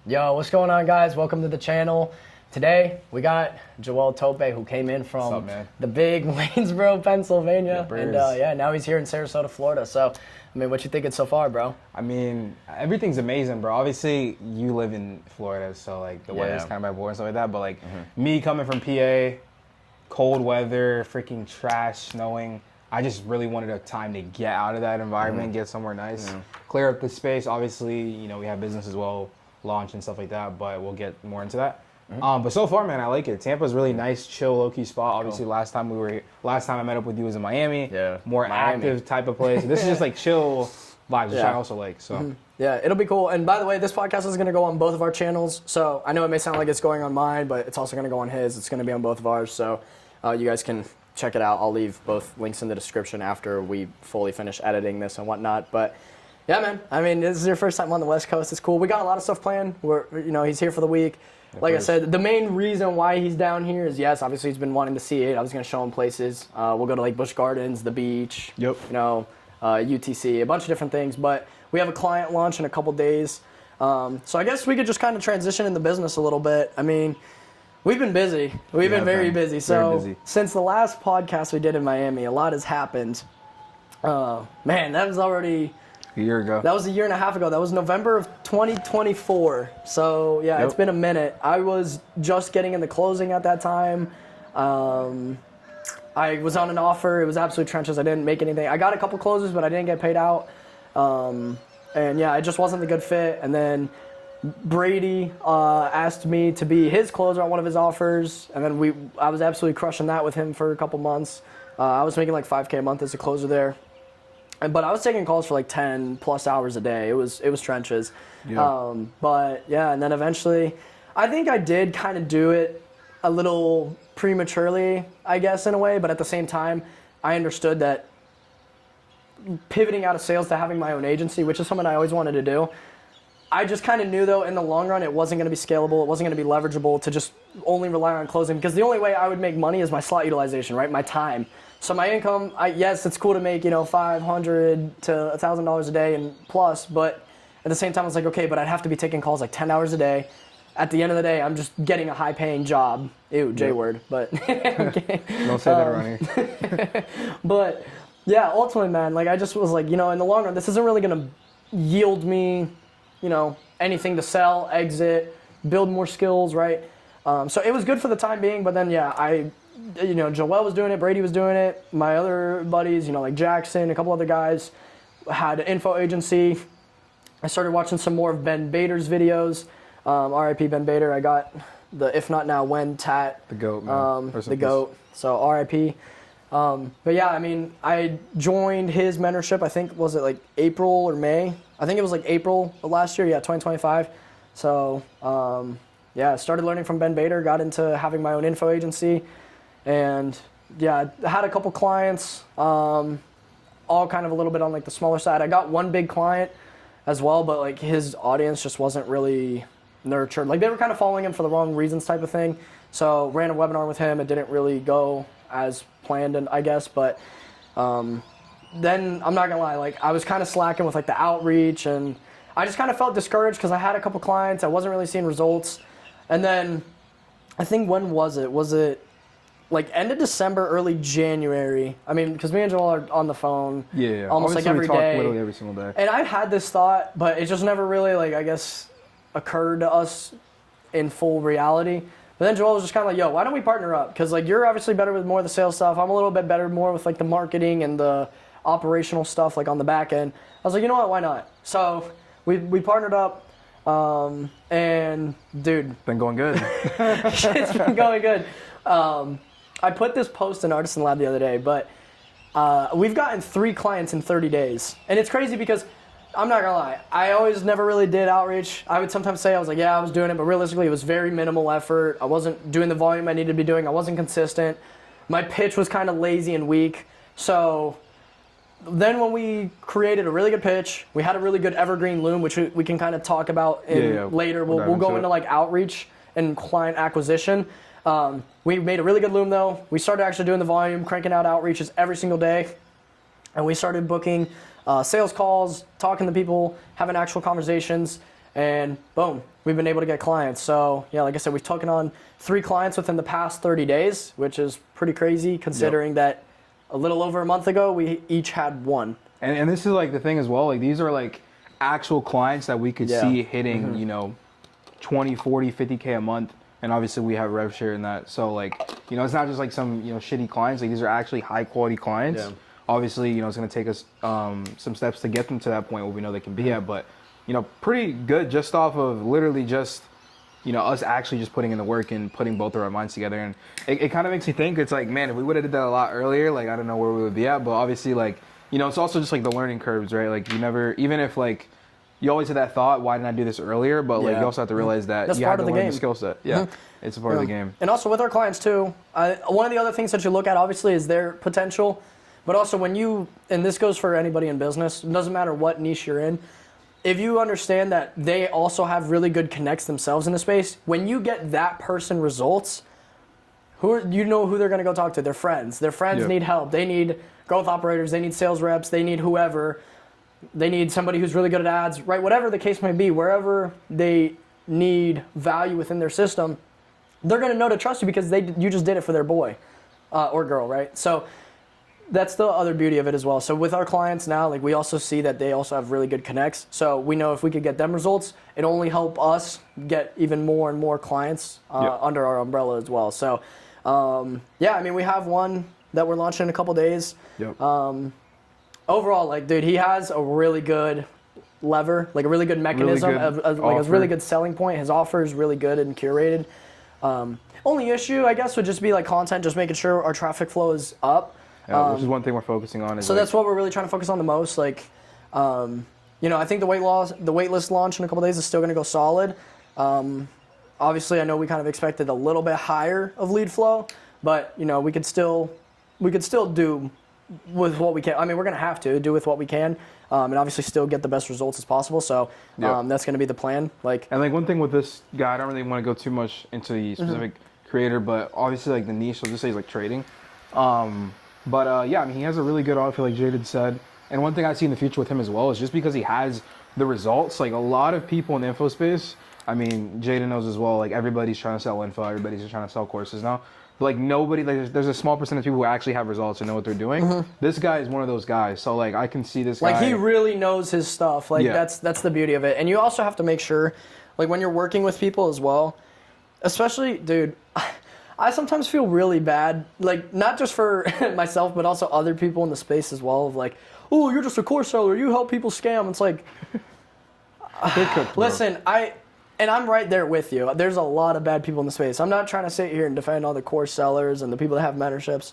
Yo, what's going on, guys? Welcome to the channel. Today, we got Joel Tope, who came in from up, man? the big Waynesboro, Pennsylvania. Yeah, and now he's here in Sarasota, Florida. So, I mean, what you thinking so far, bro? I mean, everything's amazing, bro. Obviously, you live in Florida, so like the weather's Yeah. kind of bipolar and stuff like that. But like me coming from PA, cold weather, freaking trash, snowing. I just really wanted a time to get out of that environment, get somewhere nice, clear up the space. Obviously, you know, we have business as well, launch and stuff like that, but we'll get more into that. But so far, man, I like it. Tampa's really nice, chill, low-key spot. Obviously, last time I met up with you was in Miami. Yeah, More Miami. active type of place. This is just like chill vibes, which I also like. So Yeah, it'll be cool. And by the way, this podcast is going to go on both of our channels. So I know it may sound like it's going on mine, but it's also going to go on his. It's going to be on both of ours. So you guys can check it out. I'll leave both links in the description after we fully finish editing this and whatnot. But yeah, man, I mean, this is your first time on the West Coast. It's cool. We got a lot of stuff planned. He's here for the week. Like I said, the main reason why he's down here is, yes, obviously he's been wanting to see it. I was going to show him places. We'll go to like Busch Gardens, the beach, UTC, a bunch of different things. But we have a client launch in a couple days. So I guess we could just kind of transition in the business a little bit. I mean, we've been busy. We've been very busy. So since the last podcast we did in Miami, a lot has happened. Man, that was already... a year ago. That was a year and a half ago. That was November of 2024. So, yeah, It's been a minute. I was just getting into closing at that time. I was on an offer. It was absolute trenches. I didn't make anything. I got a couple closes, but I didn't get paid out. And, yeah, it just wasn't a good fit. And then Brady asked me to be his closer on one of his offers. And then I was absolutely crushing that with him for a couple months. I was making like $5K a month as a closer there. But I was taking calls for like 10 plus hours a day. It was trenches. Yeah. But yeah, and then eventually, I think I did kind of do it a little prematurely, I guess, in a way. But at the same time, I understood that pivoting out of sales to having my own agency, which is something I always wanted to do, I just kind of knew, though, in the long run, it wasn't going to be scalable. It wasn't going to be leverageable to just only rely on closing. Because the only way I would make money is my slot utilization, right? My time. So my income, yes, it's cool to make, $500 to $1,000 a day and plus, but at the same time, I was like, okay, but I'd have to be taking calls like 10 hours a day. At the end of the day, I'm just getting a high-paying job. Ew, J-word, but... Don't say that, Ronnie. But, yeah, ultimately, man, like, I just was like, in the long run, this isn't really going to yield me, anything to sell, exit, build more skills, right? So it was good for the time being, but then, yeah, Joel was doing it, Brady was doing it, my other buddies, like Jackson, a couple other guys had an info agency. I started watching some more of Ben Bader's videos. RIP Ben Bader. I got the If Not Now When tat. The GOAT, man. The GOAT. So RIP. But yeah, I mean, I joined his mentorship, I think, was it like April or May? I think it was like April of last year, 2025. So I started learning from Ben Bader, got into having my own info agency. And yeah, I had a couple clients, all kind of a little bit on like the smaller side. I got one big client as well, but like his audience just wasn't really nurtured. Like they were kind of following him for the wrong reasons type of thing. So ran a webinar with him. It didn't really go as planned, and I guess, but then I'm not gonna lie, like I was kind of slacking with like the outreach, and I just kind of felt discouraged because I had a couple clients. I wasn't really seeing results. And then I think, when was it? Was it like end of December, early January? I mean, because me and Joel are on the phone almost like every day. Literally every single day. And I've had this thought, but it just never really, like, I guess, occurred to us in full reality. But then Joel was just kind of like, yo, why don't we partner up? Because, like, you're obviously better with more of the sales stuff. I'm a little bit better more with, like, the marketing and the operational stuff, like, on the back end. I was like, you know what, why not? So we partnered up, and, dude. Been going good. It's been going good. I put this post in Artisan Lab the other day, but we've gotten 3 clients in 30 days. And it's crazy because, I'm not gonna lie, I always never really did outreach. I would sometimes say, I was like, yeah, I was doing it, but realistically it was very minimal effort. I wasn't doing the volume I needed to be doing. I wasn't consistent. My pitch was kind of lazy and weak. So then when we created a really good pitch, we had a really good evergreen loom, which we can kind of talk about later. We'll go into like outreach and client acquisition. We made a really good loom though. We started actually doing the volume, cranking out outreaches every single day. And we started booking sales calls, talking to people, having actual conversations. and boom, we've been able to get clients. So yeah, like I said, we've taken on 3 clients within the past 30 days, which is pretty crazy considering that a little over a month ago, we each had 1. And this is like the thing as well, like these are like actual clients that we could see hitting, you know, 20, 40, 50K a month. And obviously we have rev share in that. So like, you know, it's not just like some, you know, shitty clients. Like these are actually high quality clients. Yeah. Obviously, you know, it's going to take us some steps to get them to that point where we know they can be at. But, you know, pretty good just off of literally just, you know, us actually just putting in the work and putting both of our minds together. And it kind of makes me think, it's like, man, if we would have did that a lot earlier, like, I don't know where we would be at. But obviously, like, you know, it's also just like the learning curves, right? Like you never, even if like, you always had that thought, why didn't I do this earlier? But like you also have to realize that That's you part have of to the learn game. the skill set. Yeah, it's a part of the game. And also with our clients too, one of the other things that you look at obviously is their potential, but also when you, and this goes for anybody in business, it doesn't matter what niche you're in, if you understand that they also have really good connects themselves in the space, when you get that person results, you know who they're going to go talk to. Their friends. Their friends need help. They need growth operators. They need sales reps. They need whoever. They need somebody who's really good at ads, right? Whatever the case may be, wherever they need value within their system, they're going to know to trust you because you just did it for their boy or girl, right? So that's the other beauty of it as well. So with our clients now, like we also see that they also have really good connects. So we know if we could get them results, it only help us get even more and more clients under our umbrella as well. So yeah, I mean, we have one that we're launching in a couple days. Overall, like, dude, he has a really good lever, like a really good mechanism, like a really good selling point. His offer is really good and curated. Only issue, I guess, would just be like content, just making sure our traffic flow is up. Which is one thing we're focusing on. So that's what we're really trying to focus on the most. Like, you know, I think the wait list launch in a couple days is still going to go solid. Obviously, I know we kind of expected a little bit higher of lead flow, but you know, we could still do with what we can. I mean, we're going to have to do with what we can, and obviously still get the best results as possible. So that's going to be the plan. And one thing with this guy, I don't really want to go too much into the specific creator, but obviously like the niche, I'll just say is like trading. Yeah, I mean, he has a really good outfit, like Jaden said. And one thing I see in the future with him as well is just because he has the results, like a lot of people in the info space, I mean, Jaden knows as well, like everybody's trying to sell info, everybody's just trying to sell courses now. But like nobody, like there's a small percentage of people who actually have results and know what they're doing. This guy is one of those guys. So like I can see this guy. Like he really knows his stuff. Like that's the beauty of it. And you also have to make sure, like when you're working with people as well, especially, dude, I sometimes feel really bad, like not just for myself, but also other people in the space as well. Of like, oh, you're just a course seller. You help people scam. It's like, listen, I'm right there with you. There's a lot of bad people in the space. I'm not trying to sit here and defend all the course sellers and the people that have mentorships,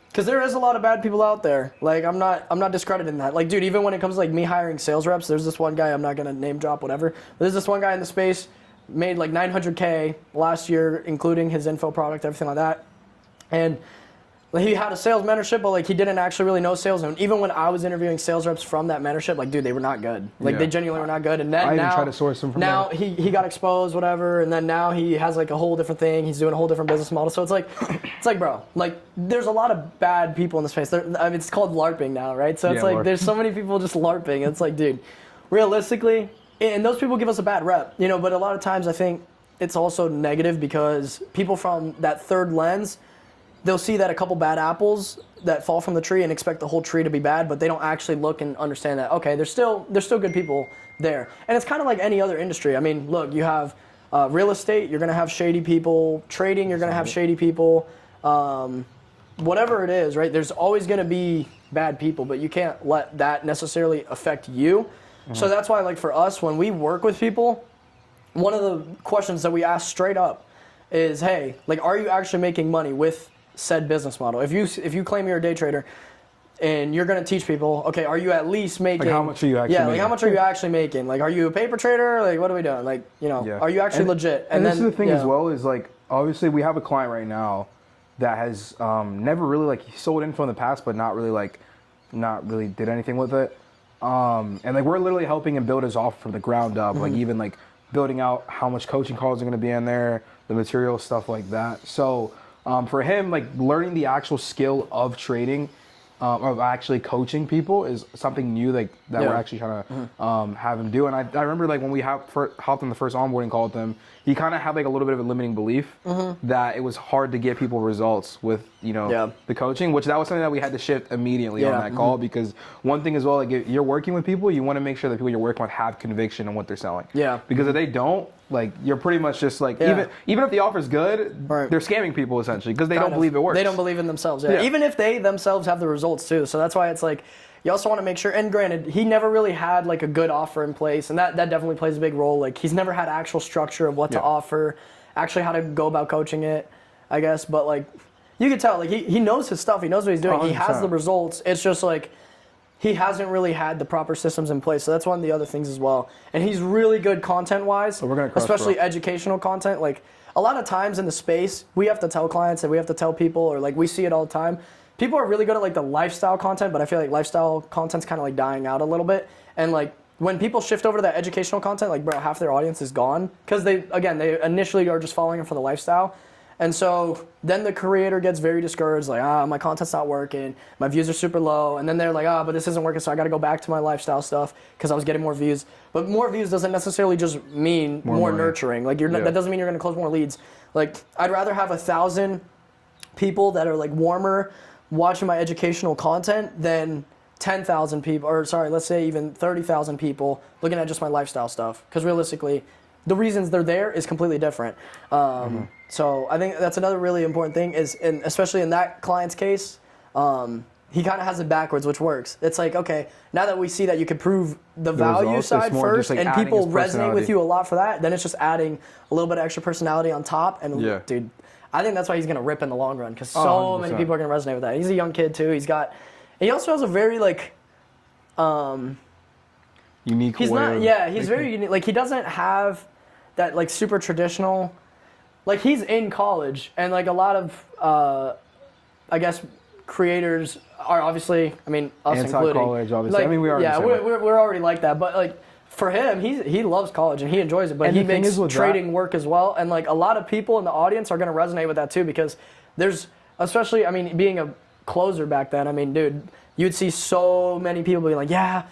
because there is a lot of bad people out there. Like I'm not discrediting that. Like, dude, even when it comes to like me hiring sales reps, there's this one guy, I'm not gonna name drop whatever, but there's this one guy in the space, made like $900K last year, including his info product, everything like that. And he had a sales mentorship, but like he didn't actually really know sales. And even when I was interviewing sales reps from that mentorship, like, dude, they were not good. Like they genuinely were not good. And then I even now, tried to source him from now there. he got exposed, whatever. And then now he has like a whole different thing. He's doing a whole different business model. So it's like, bro, like there's a lot of bad people in the space. I mean, it's called LARPing now, right? So it's like, LARP. there's so many people just LARPing. It's like, dude, realistically, and those people give us a bad rep, you know, but a lot of times I think it's also negative because people from that third lens, they'll see that a couple bad apples that fall from the tree and expect the whole tree to be bad, but they don't actually look and understand that, okay, there's still good people there. And it's kind of like any other industry. I mean, look, you have real estate, you're going to have shady people. Trading, you're going to have shady people. Whatever it is, right? There's always going to be bad people, but you can't let that necessarily affect you. So that's why, like, for us, when we work with people, one of the questions that we ask straight up is, hey, like, are you actually making money with said business model? If you claim you're a day trader and you're going to teach people, okay, are you at least making... Like, how much are you actually making? like, how much are you actually making? Like, are you a paper trader? Like, what are we doing? Like, you know, are you actually legit? And this is the thing as well, is, like, obviously we have a client right now that has never really, like, he sold info in the past, but not really did anything with it. And, like, we're literally helping him build his offer from the ground up, like, even, like, building out how much coaching calls are going to be in there, the material, stuff like that. So for him, like, learning the actual skill of trading of actually coaching people is something new, like that Yeah. we're actually trying to have him do. And I remember like when we hopped on the first onboarding call with him, he kind of had like a little bit of a limiting belief that it was hard to get people results with the coaching, which that was something that we had to shift immediately on that call, because one thing as well, like if you're working with people, you want to make sure that people you're working with have conviction on what they're selling. Yeah. Because if they don't, like you're pretty much just like even if the offer's good, they're scamming people essentially because they don't believe it works. They don't believe in themselves. Yeah. Even if they themselves have the results too. So that's why it's like you also want to make sure. And granted, he never really had like a good offer in place, and that definitely plays a big role. Like he's never had actual structure of what to offer, actually how to go about coaching it, I guess. But like you can tell, like he knows his stuff. He knows what he's doing. 100%. He has the results. It's just like he hasn't really had the proper systems in place. So that's one of the other things as well. And he's really good content-wise, So we're gonna crush, especially bro. educational content. Like a lot of times in the space, we have to tell clients and we have to tell people, or like we see it all the time. People are really good at like the lifestyle content, but I feel like lifestyle content's kind of like dying out a little bit. And like when people shift over to that educational content, like bro, half their audience is gone because they initially are just following it for the lifestyle. And so then the creator gets very discouraged, like, my content's not working, my views are super low, and then they're like, but this isn't working, so I gotta go back to my lifestyle stuff because I was getting more views. But more views doesn't necessarily just mean more nurturing. Like that doesn't mean you're gonna close more leads. Like I'd rather have 1,000 people that are like warmer watching my educational content than 10,000 people, or sorry, let's say even 30,000 people looking at just my lifestyle stuff. Because realistically, the reasons they're there is completely different. So I think that's another really important thing is, especially in that client's case, he kind of has it backwards, which works. It's like, okay, now that we see that you can prove the value results, side it's more first, just, like, and adding people his resonate personality. with you a lot for that, then it's just adding a little bit of extra personality on top. And dude, I think that's why he's going to rip in the long run, because so many people are going to resonate with that. He's a young kid too. He also has a very like, unique he's way not, of he's very unique. Like he doesn't have that like super traditional, like he's in college, and like a lot of, I guess, creators are obviously, I mean, us including. Anti-college, obviously. Like, I mean, we are. Yeah, we're already like that, but like for him, he loves college and he enjoys it, but And he the thing makes is with trading work as well, and like a lot of people in the audience are gonna resonate with that too, because there's, especially, I mean, being a closer back then, I mean, dude, you'd see so many people being like, yeah,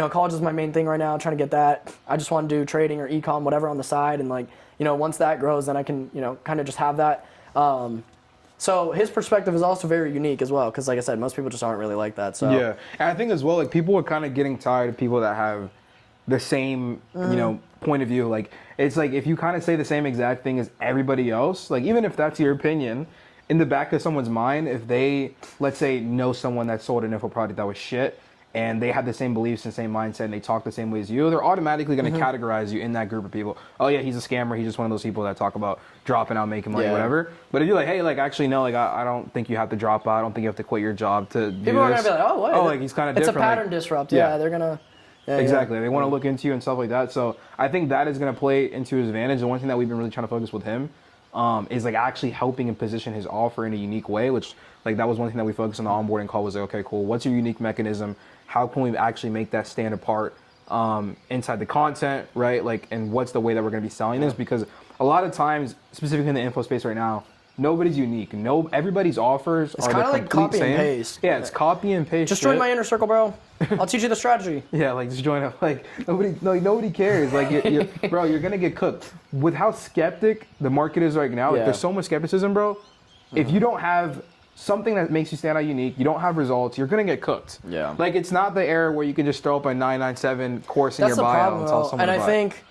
college is my main thing right now, trying to get that. I just want to do trading or e-com, whatever on the side, and like, once that grows, then I can, kind of just have that. So his perspective is also very unique as well, because like I said, most people just aren't really like that. So Yeah, and I think as well, like people are kind of getting tired of people that have the same, point of view. Like it's like if you kind of say the same exact thing as everybody else, like even if that's your opinion, in the back of someone's mind, if they, let's say, know someone that sold an info product that was shit, and they have the same beliefs and same mindset, and they talk the same way as you, they're automatically going to categorize you in that group of people. Oh yeah, he's a scammer. He's just one of those people that talk about dropping out, making money, whatever. But if you're like, hey, like actually no, like I don't think you have to drop out. I don't think you have to quit your job to do this. people are gonna be like, oh, wait, like he's kind of different. It's a pattern like, disrupt. Yeah, they're gonna. Yeah, exactly. They want to look into you and stuff like that. So I think that is going to play into his advantage. The one thing that we've been really trying to focus with him is like actually helping him position his offer in a unique way, which like that was one thing that we focused on the onboarding call was like, okay, cool. What's your unique mechanism? How can we actually make that stand apart inside the content, right? Like, and what's the way that we're going to be selling this? Because a lot of times, specifically in the info space right now, nobody's unique. Everybody's offers are kinda the like complete copy same. and paste. Yeah, it's copy and paste. Just join shit. my inner circle, bro. I'll teach you the strategy. Yeah, like just join up. Like nobody cares. Like, bro, you're gonna get cooked. With how skeptic the market is right now, like there's so much skepticism, bro. If you don't have something that makes you stand out unique, you don't have results, you're gonna get cooked. Yeah. Like it's not the era where you can just throw up a 997 course in That's your the bio problem, and tell bro. someone And to I buy it. think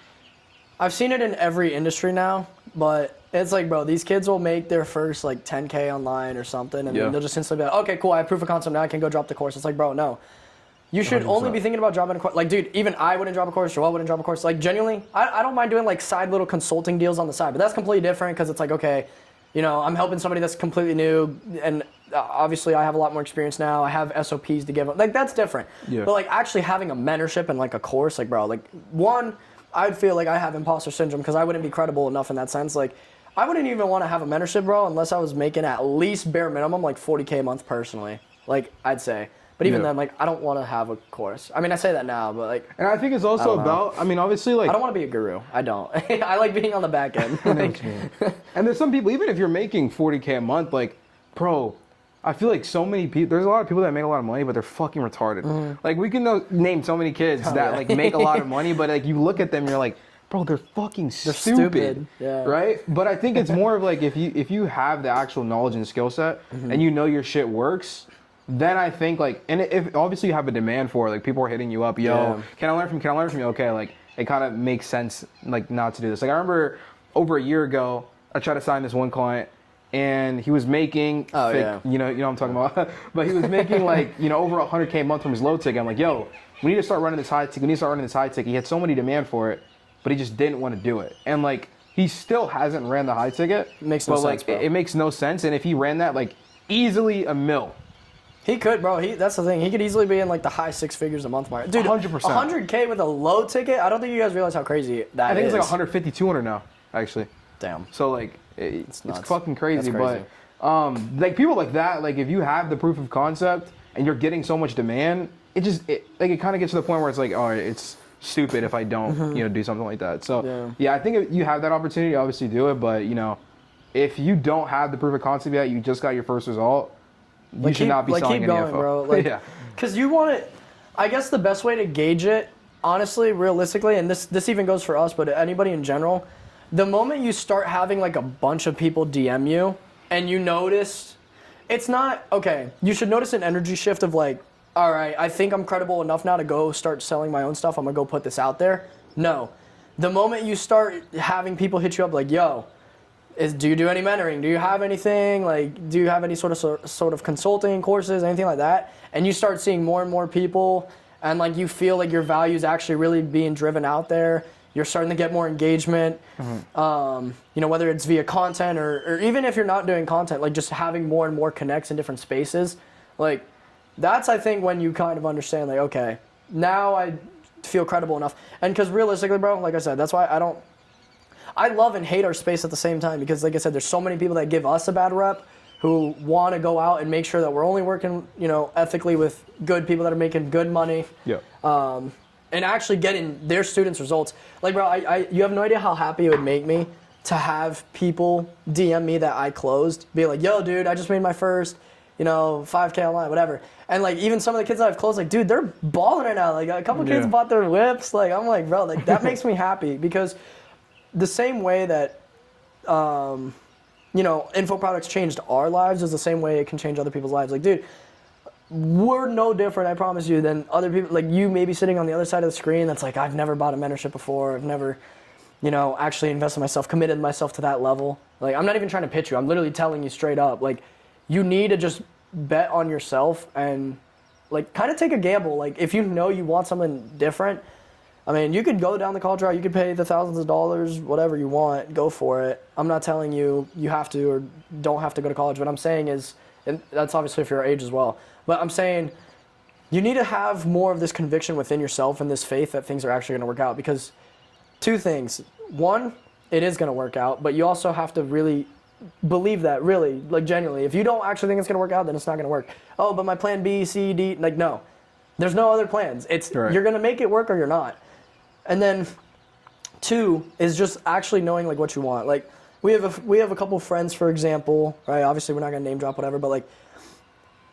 I've seen it in every industry now, but it's like, bro, these kids will make their first like 10K online or something, and then they'll just instantly be like, okay, cool, I have proof of concept, now I can go drop the course. It's like, bro, no. You should 100%. only be thinking about dropping a course. Like, dude, even I wouldn't drop a course, Joel wouldn't drop a course. Like, genuinely, I don't mind doing like side little consulting deals on the side, but that's completely different because it's like, okay, I'm helping somebody that's completely new, and obviously I have a lot more experience now. I have SOPs to give them. Like, that's different. Yeah. But like actually having a mentorship and like a course, like, bro, like one, I'd feel like I have imposter syndrome because I wouldn't be credible enough in that sense. Like, I wouldn't even want to have a mentorship, bro, unless I was making at least bare minimum like 40K a month personally. Like, I'd say. But even then, like, I don't want to have a course. I mean, I say that now, but like, And I think it's also don't know. about, I mean, obviously, like, I don't want to be a guru. I don't. I like being on the back end. Like, and there's some people, even if you're making 40K a month, like, bro, I feel like so many people. There's a lot of people that make a lot of money, but they're fucking retarded. Mm-hmm. Like we can name so many kids that yeah. like make a lot of money, but like you look at them, you're like, bro, they're fucking stupid. Yeah. right? But I think it's more of like if you have the actual knowledge and skill set, Mm-hmm. and you know your shit works. Then I think like, and if obviously you have a demand for it, like people are hitting you up, yo, Yeah. can I learn from you? Okay, like it kind of makes sense like not to do this. Like I remember over a year ago, I tried to sign this one client, and he was making, Oh, yeah. you know what I'm talking about. But he was making like over 100K a month from his low ticket. I'm like, yo, we need to start running this high ticket. We need to start running this high ticket. He had so many demand for it, but he just didn't want to do it. And like he still hasn't ran the high ticket. Makes no but sense, like bro. it makes no sense. And if he ran that like easily $1 million. He could, bro. That's the thing. He could easily be in like the high 6 figures a month mark. Dude, 100%. 100K with a low ticket. I don't think you guys realize how crazy that is. I think it's like 150, 200 now, actually. Damn. So like it's nuts. fucking crazy. That's crazy. But like people like that, like if you have the proof of concept and you're getting so much demand, it kind of gets to the point where it's like, oh, it's stupid if I don't do something like that. So yeah, I think if you have that opportunity, obviously do it. But if you don't have the proof of concept yet, you just got your first result. You should not be selling keep any going, info. bro. Like, yeah. Because you want it. I guess the best way to gauge it, honestly, realistically, and this even goes for us, but anybody in general, the moment you start having like a bunch of people DM you, and you notice, it's not okay. You should notice an energy shift of like, all right, I think I'm credible enough now to go start selling my own stuff. I'm gonna go put this out there. No, the moment you start having people hit you up like, yo. Do you do any mentoring? Do you have anything? Like, do you have any sort of consulting courses, anything like that? And you start seeing more and more people, and like you feel like your value is actually really being driven out there. You're starting to get more engagement. Whether it's via content or even if you're not doing content, like just having more and more connects in different spaces. Like, that's I think when you kind of understand, like, okay, now I feel credible enough. And because realistically, bro, like I said, that's why I love and hate our space at the same time because, like I said, there's so many people that give us a bad rep who want to go out and make sure that we're only working, ethically with good people that are making good money. Yeah. And actually getting their students' results. Like, bro, you have no idea how happy it would make me to have people DM me that I closed, be like, yo, dude, I just made my first, 5K online, whatever. And, like, even some of the kids that I've closed, like, dude, they're balling right now. Like, a couple kids bought their whips. Like, I'm like, bro, like, that makes me happy because the same way that, info products changed our lives is the same way it can change other people's lives. Like, dude, we're no different, I promise you, than other people. Like, you may be sitting on the other side of the screen that's like, I've never bought a mentorship before. I've never, actually invested myself, committed myself to that level. Like, I'm not even trying to pitch you. I'm literally telling you straight up. Like, you need to just bet on yourself and, like, kind of take a gamble. Like, if you know you want something different, I mean, you could go down the college route. You could pay the thousands of dollars, whatever you want. Go for it. I'm not telling you you have to or don't have to go to college. What I'm saying is, and that's obviously if you're our age as well, but I'm saying you need to have more of this conviction within yourself and this faith that things are actually going to work out because two things. One, it is going to work out, but you also have to really believe that, really, like genuinely. If you don't actually think it's going to work out, then it's not going to work. Oh, but my plan B, C, D, like no. There's no other plans. It's Right. You're going to make it work or you're not. And then, two is just actually knowing like what you want. Like we have a couple friends, for example, right? Obviously, we're not gonna name drop whatever, but like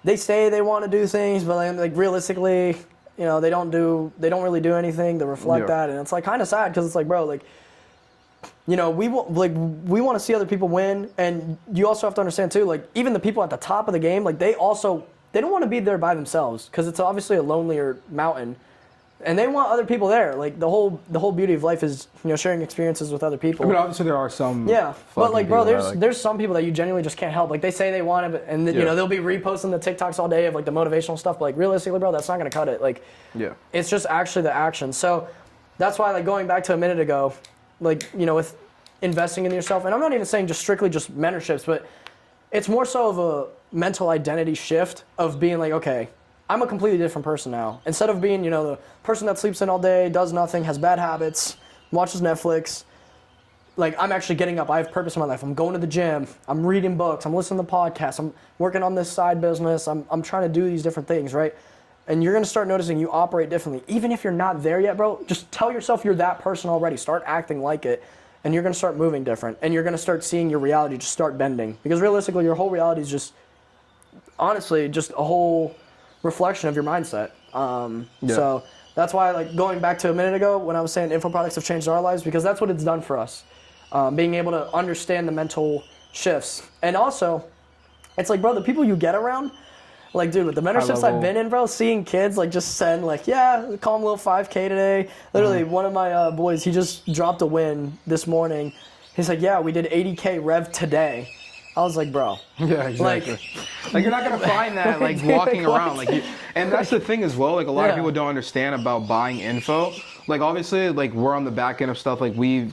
they say they want to do things, but like realistically, they don't really do anything to reflect that, and it's like kind of sad because it's like, bro, like we want to see other people win, and you also have to understand too, like even the people at the top of the game, like they don't want to be there by themselves because it's obviously a lonelier mountain. And they want other people there. Like the whole beauty of life is sharing experiences with other people. I mean, obviously there are some. Yeah, but like, bro, people that there's some people that you genuinely just can't help. Like they say they want it, and they'll be reposting the TikToks all day of like the motivational stuff. But like realistically, bro, that's not gonna cut it. Like, it's just actually the action. So that's why, like going back to a minute ago, like with investing in yourself, and I'm not even saying just strictly just mentorships, but it's more so of a mental identity shift of being like, okay, I'm a completely different person now. Instead of being, the person that sleeps in all day, does nothing, has bad habits, watches Netflix, like I'm actually getting up. I have purpose in my life. I'm going to the gym. I'm reading books. I'm listening to podcasts. I'm working on this side business. I'm trying to do these different things, right? And you're going to start noticing you operate differently. Even if you're not there yet, bro, just tell yourself you're that person already. Start acting like it. And you're going to start moving different. And you're going to start seeing your reality just start bending. Because realistically, your whole reality is just honestly just a whole reflection of your mindset. So that's why, like, going back to a minute ago when I was saying info products have changed our lives, because that's what it's done for us. Being able to understand the mental shifts. And also, it's like, bro, the people you get around, like, dude, with the mentorships I've been in, bro, seeing kids, like, just send, like, yeah, call him a little 5K today. Literally, one of my boys, he just dropped a win this morning. He's like, yeah, we did 80K rev today. I was like, bro. Yeah, exactly. Like you're not gonna find that like walking around. Like, and that's the thing as well. Like a lot of people don't understand about buying info. Like obviously, like we're on the back end of stuff. Like we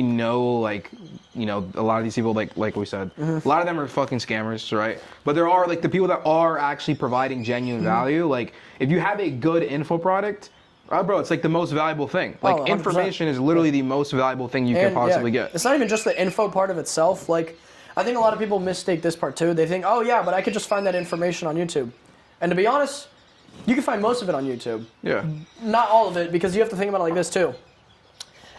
know like, you know, a lot of these people like we said, a lot of them are fucking scammers, right? But there are like the people that are actually providing genuine value. Like if you have a good info product. Bro, it's like the most valuable thing. Like information is literally the most valuable thing you can possibly get. It's not even just the info part of itself. Like, I think a lot of people mistake this part too. They think, oh yeah, but I could just find that information on YouTube. And to be honest, you can find most of it on YouTube. Yeah. Not all of it, because you have to think about it like this too.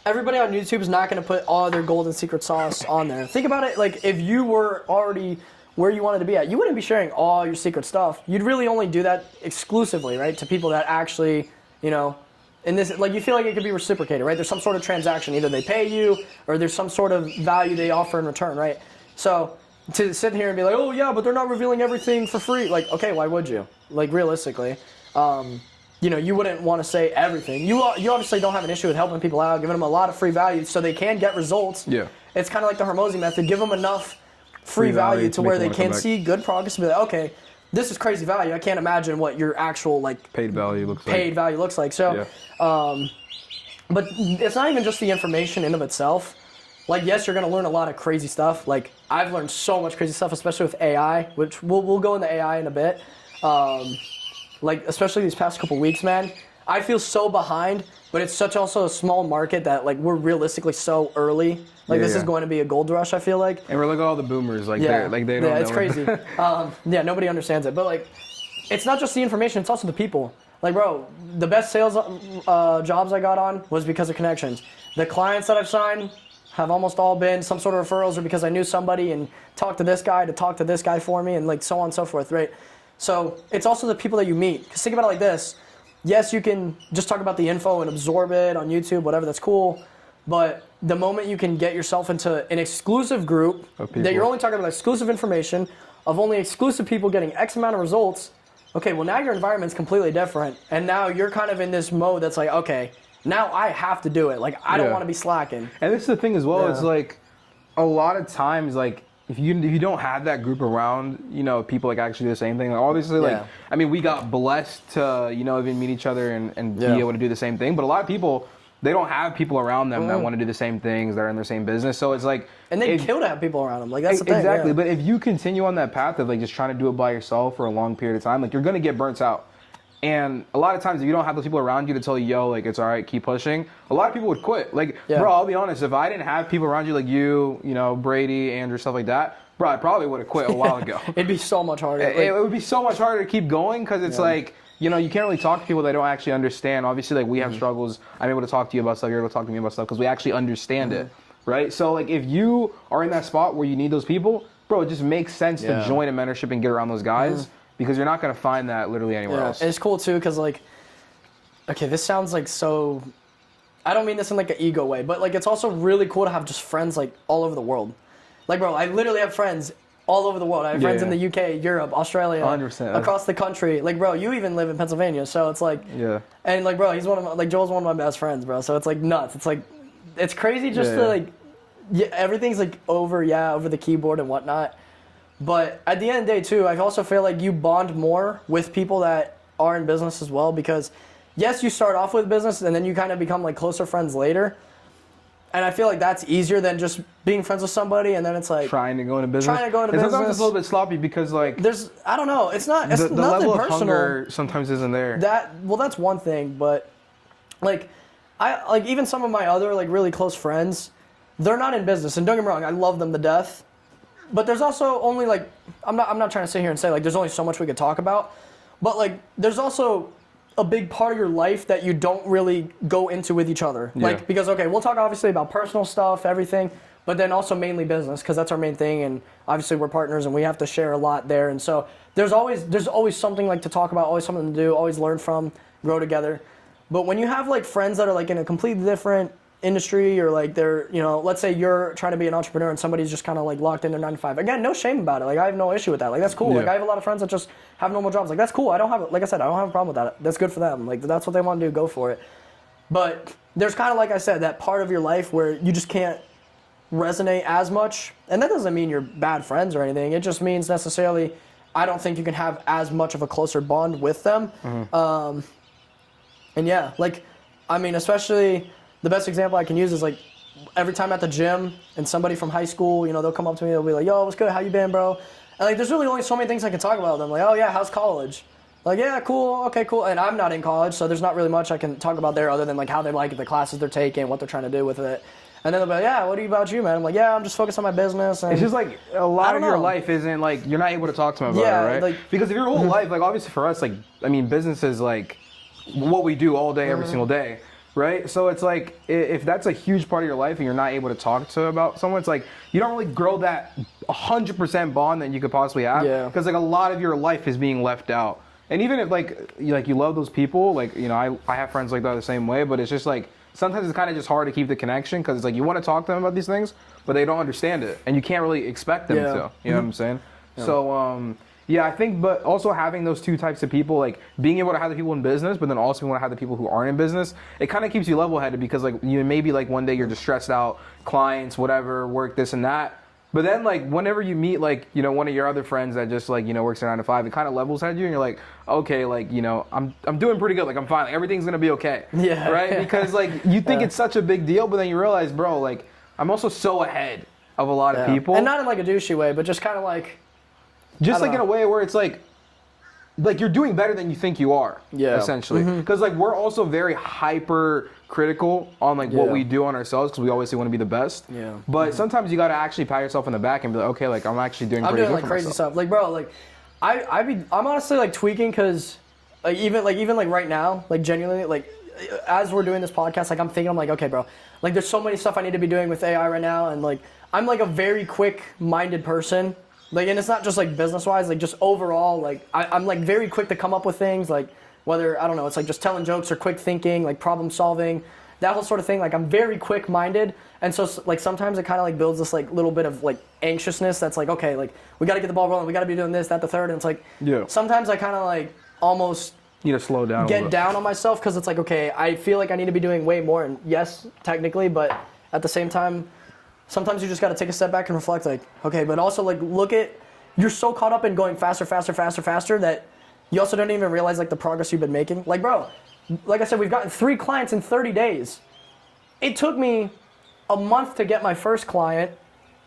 Everybody on YouTube is not going to put all their golden secret sauce on there. Think about it, like if you were already where you wanted to be at, you wouldn't be sharing all your secret stuff. You'd really only do that exclusively, right, to people that actually, you know, in this, like, you feel like it could be reciprocated, right? There's some sort of transaction. Either they pay you or there's some sort of value they offer in return, right? So to sit here and be like, oh yeah, but they're not revealing everything for free. Like, okay, why would you? Like, realistically, you know, you wouldn't want to say everything. You obviously don't have an issue with helping people out, giving them a lot of free value so they can get results. Yeah. It's kind of like the Hormozi method. Give them enough free value to where they can see good progress and be like, okay, this is crazy value. I can't imagine what your actual like paid value looks like. So, but it's not even just the information in of itself. Like, yes, you're gonna learn a lot of crazy stuff. Like, I've learned so much crazy stuff, especially with AI, which we'll go into AI in a bit. Like, especially these past couple weeks, man, I feel so behind. But it's such also a small market that like we're realistically so early. Like this is going to be a gold rush, I feel like. And we're like all the boomers, like they don't know. Yeah, it's crazy. Nobody understands it. But like, it's not just the information; it's also the people. Like, bro, the best sales jobs I got on was because of connections. The clients that I've signed have almost all been some sort of referrals or because I knew somebody and talked to this guy to talk to this guy for me and like so on and so forth, right? So it's also the people that you meet. Because think about it like this. Yes, you can just talk about the info and absorb it on YouTube, whatever, that's cool. But the moment you can get yourself into an exclusive group that you're only talking about exclusive information of only exclusive people getting X amount of results, okay, well now your environment's completely different. And now you're kind of in this mode that's like, okay, now I have to do it. Like, I don't want to be slacking. And this is the thing as well. It's like a lot of times, like, if you don't have that group around, you know, people like actually do the same thing. Like obviously, like I mean, we got blessed to, you know, even meet each other and be able to do the same thing. But a lot of people, they don't have people around them that want to do the same things, that are in their same business. So it's like, and they kill to have people around them. Like that's the thing. Exactly. But if you continue on that path of like just trying to do it by yourself for a long period of time, like you're gonna get burnt out. And a lot of times, if you don't have those people around you to tell you, yo, like, it's all right, keep pushing, a lot of people would quit. Like, bro, I'll be honest, if I didn't have people around you like you know, Brady, Andrew, stuff like that, bro, I probably would have quit a while ago. It'd be so much harder. It would be so much harder to keep going because it's like, you know, you can't really talk to people that don't actually understand. Obviously, like, we have struggles. I'm able to talk to you about stuff. You're able to talk to me about stuff because we actually understand it, right? So, like, if you are in that spot where you need those people, bro, it just makes sense to join a mentorship and get around those guys. Because you're not going to find that literally anywhere else. And it's cool, too, because, like, okay, this sounds like so... I don't mean this in, like, an ego way, but, like, it's also really cool to have just friends, like, all over the world. Like, bro, I literally have friends all over the world. I have friends in the UK, Europe, Australia, 100%. across the country. Like, bro, you even live in Pennsylvania, so it's like... Yeah. And, like, bro, he's one of my... Like, Joel's one of my best friends, bro, so it's, like, nuts. It's, like... It's crazy just to, like... Yeah, everything's, like, over the keyboard and whatnot. But at the end of the day, too, I also feel like you bond more with people that are in business as well because, yes, you start off with business and then you kind of become, like, closer friends later. And I feel like that's easier than just being friends with somebody and then it's like... Trying to go into business. And sometimes it's a little bit sloppy because, like... I don't know. It's not... It's the nothing level of personal. hunger sometimes isn't there. That's one thing, but, like, even some of my other, like, really close friends, they're not in business. And don't get me wrong, I love them to death. But there's also only, like, I'm not trying to sit here and say, like, there's only so much we could talk about. But, like, there's also a big part of your life that you don't really go into with each other. Like, because, okay, we'll talk obviously about personal stuff, everything. but then also mainly business because that's our main thing. And obviously we're partners and we have to share a lot there. And so there's always something like to talk about, always something to do, always learn from, grow together. But when you have like friends that are like in a completely different industry or like they're, you know, let's say you're trying to be an entrepreneur and somebody's just kind of like locked in their 9 to 5. Again, no shame about it. Like I have no issue with that. Like that's cool. Yeah. Like I have a lot of friends that just have normal jobs. Like that's cool. I don't have, like I said, I don't have a problem with that. That's good for them. Like that's what they want to do. Go for it. But there's kind of, like I said, that part of your life where you just can't resonate as much. And that doesn't mean you're bad friends or anything. It just means necessarily I don't think you can have as much of a closer bond with them. And yeah, like, I mean, especially the best example I can use is like every time at the gym and somebody from high school, you know, they'll come up to me, they'll be like, yo, what's good? How you been, bro? And like, there's really only so many things I can talk about with them. Like, oh yeah, how's college? Like, yeah, cool, okay, cool. And I'm not in college, so there's not really much I can talk about there other than like how they like it, the classes they're taking, what they're trying to do with it. And then they'll be like, yeah, what about you, man? I'm like, yeah, I'm just focused on my business. And It's just like a lot of don't your know. life isn't like you're not able to talk to them about Yeah, it, right? like- because if your whole life, like obviously for us, like I mean, business is like what we do all day, every single day, right? So it's like if that's a huge part of your life and you're not able to talk to about someone, it's like you don't really grow that 100% bond that you could possibly have. Yeah. Because like a lot of your life is being left out. And even if like you love those people, like you know, I have friends like that the same way, but it's just like sometimes it's kind of just hard to keep the connection because it's like you want to talk to them about these things, but they don't understand it, and you can't really expect them Yeah. to. You know what I'm saying? So yeah, I think, but also having those two types of people, like being able to have the people in business, but then also being able to have the people who aren't in business, it kind of keeps you level-headed because like you maybe like one day you're just stressed out, clients, whatever, work, this and that. But then, like, whenever you meet, like, you know, one of your other friends that just, like, you know, works a 9 to 5, it kind of levels head you, and you're like, okay, like, you know, I'm doing pretty good. Like, I'm fine. Like, everything's going to be okay. Yeah. Right? Because, like, you think it's such a big deal, but then you realize, bro, like, I'm also so ahead of a lot of Yeah. people. And not in like a douchey way, but just kind of like, Just, I like, don't in a know. way where it's like you're doing better than you think you are. Yeah. Essentially. Because, like, we're also very hyper critical on like what Yeah. we do on ourselves because we obviously want to be the best. Yeah. But sometimes you got to actually pat yourself on the back and be like, okay, like I'm actually doing I'm pretty doing good like for crazy myself. stuff. Like, bro, like, I'm honestly like tweaking because, like, even right now, like, genuinely, like, as we're doing this podcast, like, I'm thinking, I'm like, okay, bro, like, there's so many stuff I need to be doing with AI right now, and like, I'm like a very quick-minded person, like, and it's not just like business-wise, like, just overall, like, I'm like very quick to come up with things, like, whether I don't know, it's like just telling jokes or quick thinking, like problem solving. That whole sort of thing, like I'm very quick-minded, and so like sometimes it kind of like builds this like little bit of like anxiousness that's like, okay, like we got to get the ball rolling, we got to be doing this, that, the third, and it's like Yeah. sometimes I kind of like almost You need to slow down a little get bit. down on myself because it's like, okay, I feel like I need to be doing way more, and yes, technically, but at the same time, sometimes you just got to take a step back and reflect, like, okay, but also like look at, you're so caught up in going faster that you also don't even realize like the progress you've been making. Like, bro, like I said, we've gotten 3 clients in 30 days. It took me a month to get my first client,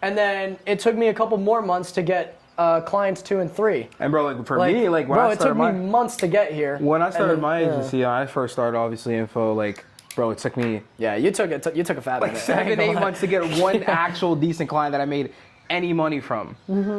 and then it took me a couple more months to get clients 2 and 3. And bro, like for Like, me, like when bro, I it took started me my months to get here. when I And started then- my yeah. agency, I first started obviously info. Like, bro, it took me Yeah, you took it. You took a fat like minute. I ain't 7, gonna 8 lie. months to get one actual decent client that I made any money from,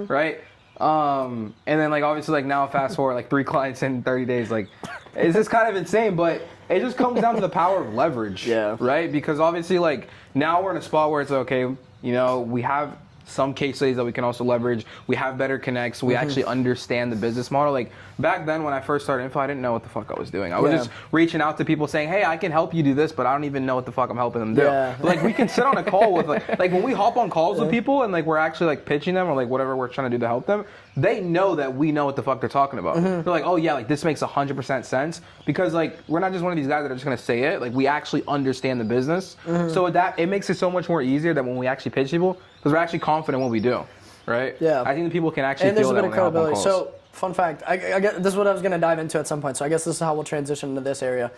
right? And then like obviously like now fast forward like 3 clients in 30 days, like it's just kind of insane, but it just comes down to the power of leverage, Yeah. right? Because obviously like now we're in a spot where it's okay, you know, we have some case studies that we can also leverage. We have better connects. We actually understand the business model. Like back then when I first started info, I didn't know what the fuck I was doing. I was Yeah. just reaching out to people saying, hey, I can help you do this, but I don't even know what the fuck I'm helping them do. Yeah. But, like we can sit on a call with like when we hop on calls with people and like we're actually like pitching them or like whatever we're trying to do to help them, they know that we know what the fuck they're talking about. They're like, oh yeah, like this makes 100% sense because like we're not just one of these guys that are just gonna say it. Like we actually understand the business. So that it makes it so much more easier than when we actually pitch people because we're actually confident in what we do, right? Yeah. I think the people can actually And there's feel a that bit of when they hop on credibility. calls. So, fun fact, I get, this is what I was going to dive into at some point, so I guess this is how we'll transition into this area.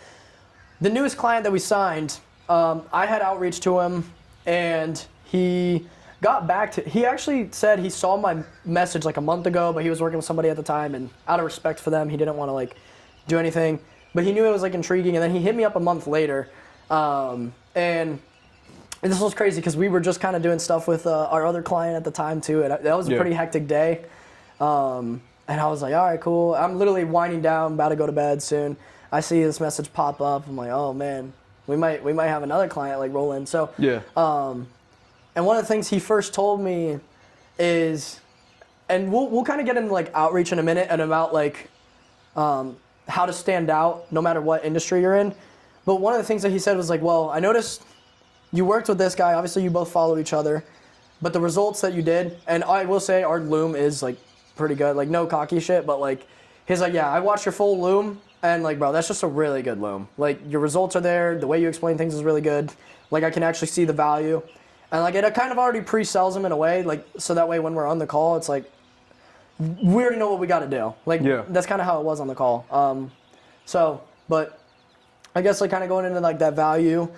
The newest client that we signed, I had outreach to him, and he got back to, he actually said he saw my message like a month ago, but he was working with somebody at the time, and out of respect for them, he didn't want to like do anything, but he knew it was like intriguing, and then he hit me up a month later, and this was crazy because we were just kind of doing stuff with our other client at the time too, and that was a Yeah. pretty hectic day. And I was like, all right, cool. I'm literally winding down, about to go to bed soon. I see this message pop up. I'm like, oh man, we might have another client like roll in. So Yeah. And one of the things he first told me is, and we'll kind of get into like outreach in a minute and about like how to stand out no matter what industry you're in. But one of the things that he said was like, well, I noticed you worked with this guy. Obviously, you both follow each other. But the results that you did, and I will say our loom is like pretty good. Like no cocky shit, but like he's like, yeah, I watched your full loom, and like, bro, that's just a really good loom. Like your results are there. The way you explain things is really good. Like I can actually see the value, and like it kind of already pre-sells him in a way. Like so that way when we're on the call, it's like we already know what we got to do. Like that's kind of how it was on the call. But I guess like kind of going into like that value.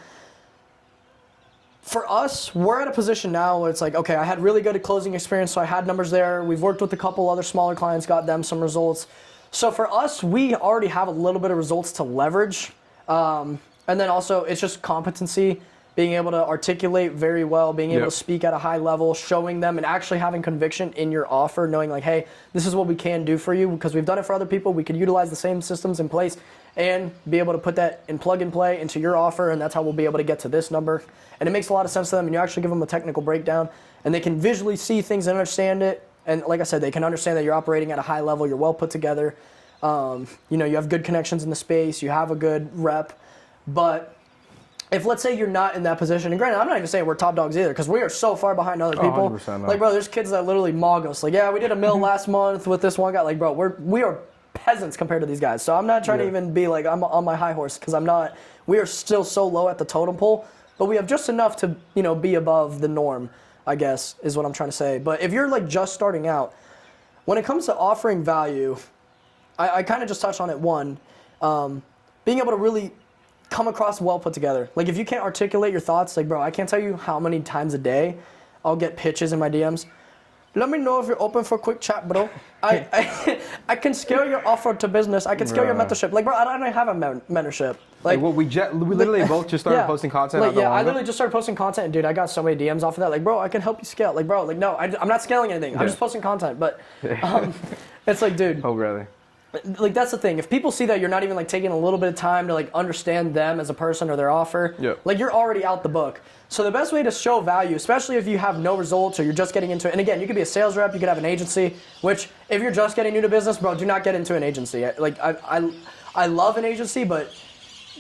For us, we're at a position now where it's like, okay, I had really good closing experience, so I had numbers there. We've worked with a couple other smaller clients, got them some results. So for us, we already have a little bit of results to leverage. And then also, it's just competency, being able to articulate very well, being able to speak at a high level, showing them and actually having conviction in your offer, knowing like, hey, this is what we can do for you because we've done it for other people. We could utilize the same systems in place and be able to put that in plug and play into your offer, and that's how we'll be able to get to this number. And it makes a lot of sense to them, and you actually give them a technical breakdown, and they can visually see things and understand it. And like I said, they can understand that you're operating at a high level, you're well put together. You have good connections in the space, you have a good rep. But if let's say you're not in that position, and granted, I'm not even saying we're top dogs either, because we are so far behind other people. 100%, like, bro, there's kids that literally mog us. Like, yeah, we did a mill last month with this one guy. Like, bro, we are peasants compared to these guys. So I'm not trying to even be like I'm on my high horse, because I'm not. We are still so low at the totem pole, but we have just enough to be above the norm, I guess, is what I'm trying to say. But if you're like just starting out, when it comes to offering value, I kind of just touched on it. One, being able to really come across well put together. Like if you can't articulate your thoughts, like bro, I can't tell you how many times a day I'll get pitches in my DMs. Let me know if you're open for a quick chat, bro. I can scale your offer to business. I can scale your mentorship. Like, bro, I don't even have a mentorship. Like, well, we literally both just started posting content. Like, I literally just started posting content, and dude, I got so many DMs off of that. Like, bro, I can help you scale. Like, bro, like, no, I'm not scaling anything. I'm just posting content. But it's like, dude. Oh, really? Like that's the thing. If people see that you're not even like taking a little bit of time to like understand them as a person or their offer, like you're already out the book. So the best way to show value, especially if you have no results or you're just getting into it, and again, you could be a sales rep, you could have an agency, which if you're just getting new to business, bro, do not get into an agency. Like I love an agency, but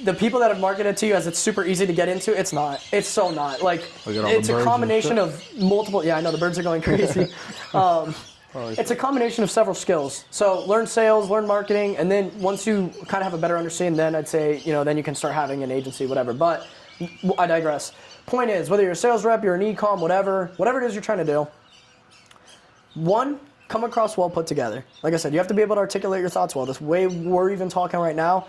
the people that have marketed to you as it's super easy to get into, it's not. It's so not. Like it's a combination of multiple. Yeah, I know the birds are going crazy. It's a combination of several skills. So learn sales, learn marketing, and then once you kind of have a better understanding, then I'd say, then you can start having an agency, whatever. But I digress. Point is, whether you're a sales rep, you're an e-com, whatever it is you're trying to do, one, come across well put together. Like I said, you have to be able to articulate your thoughts well. This way we're even talking right now,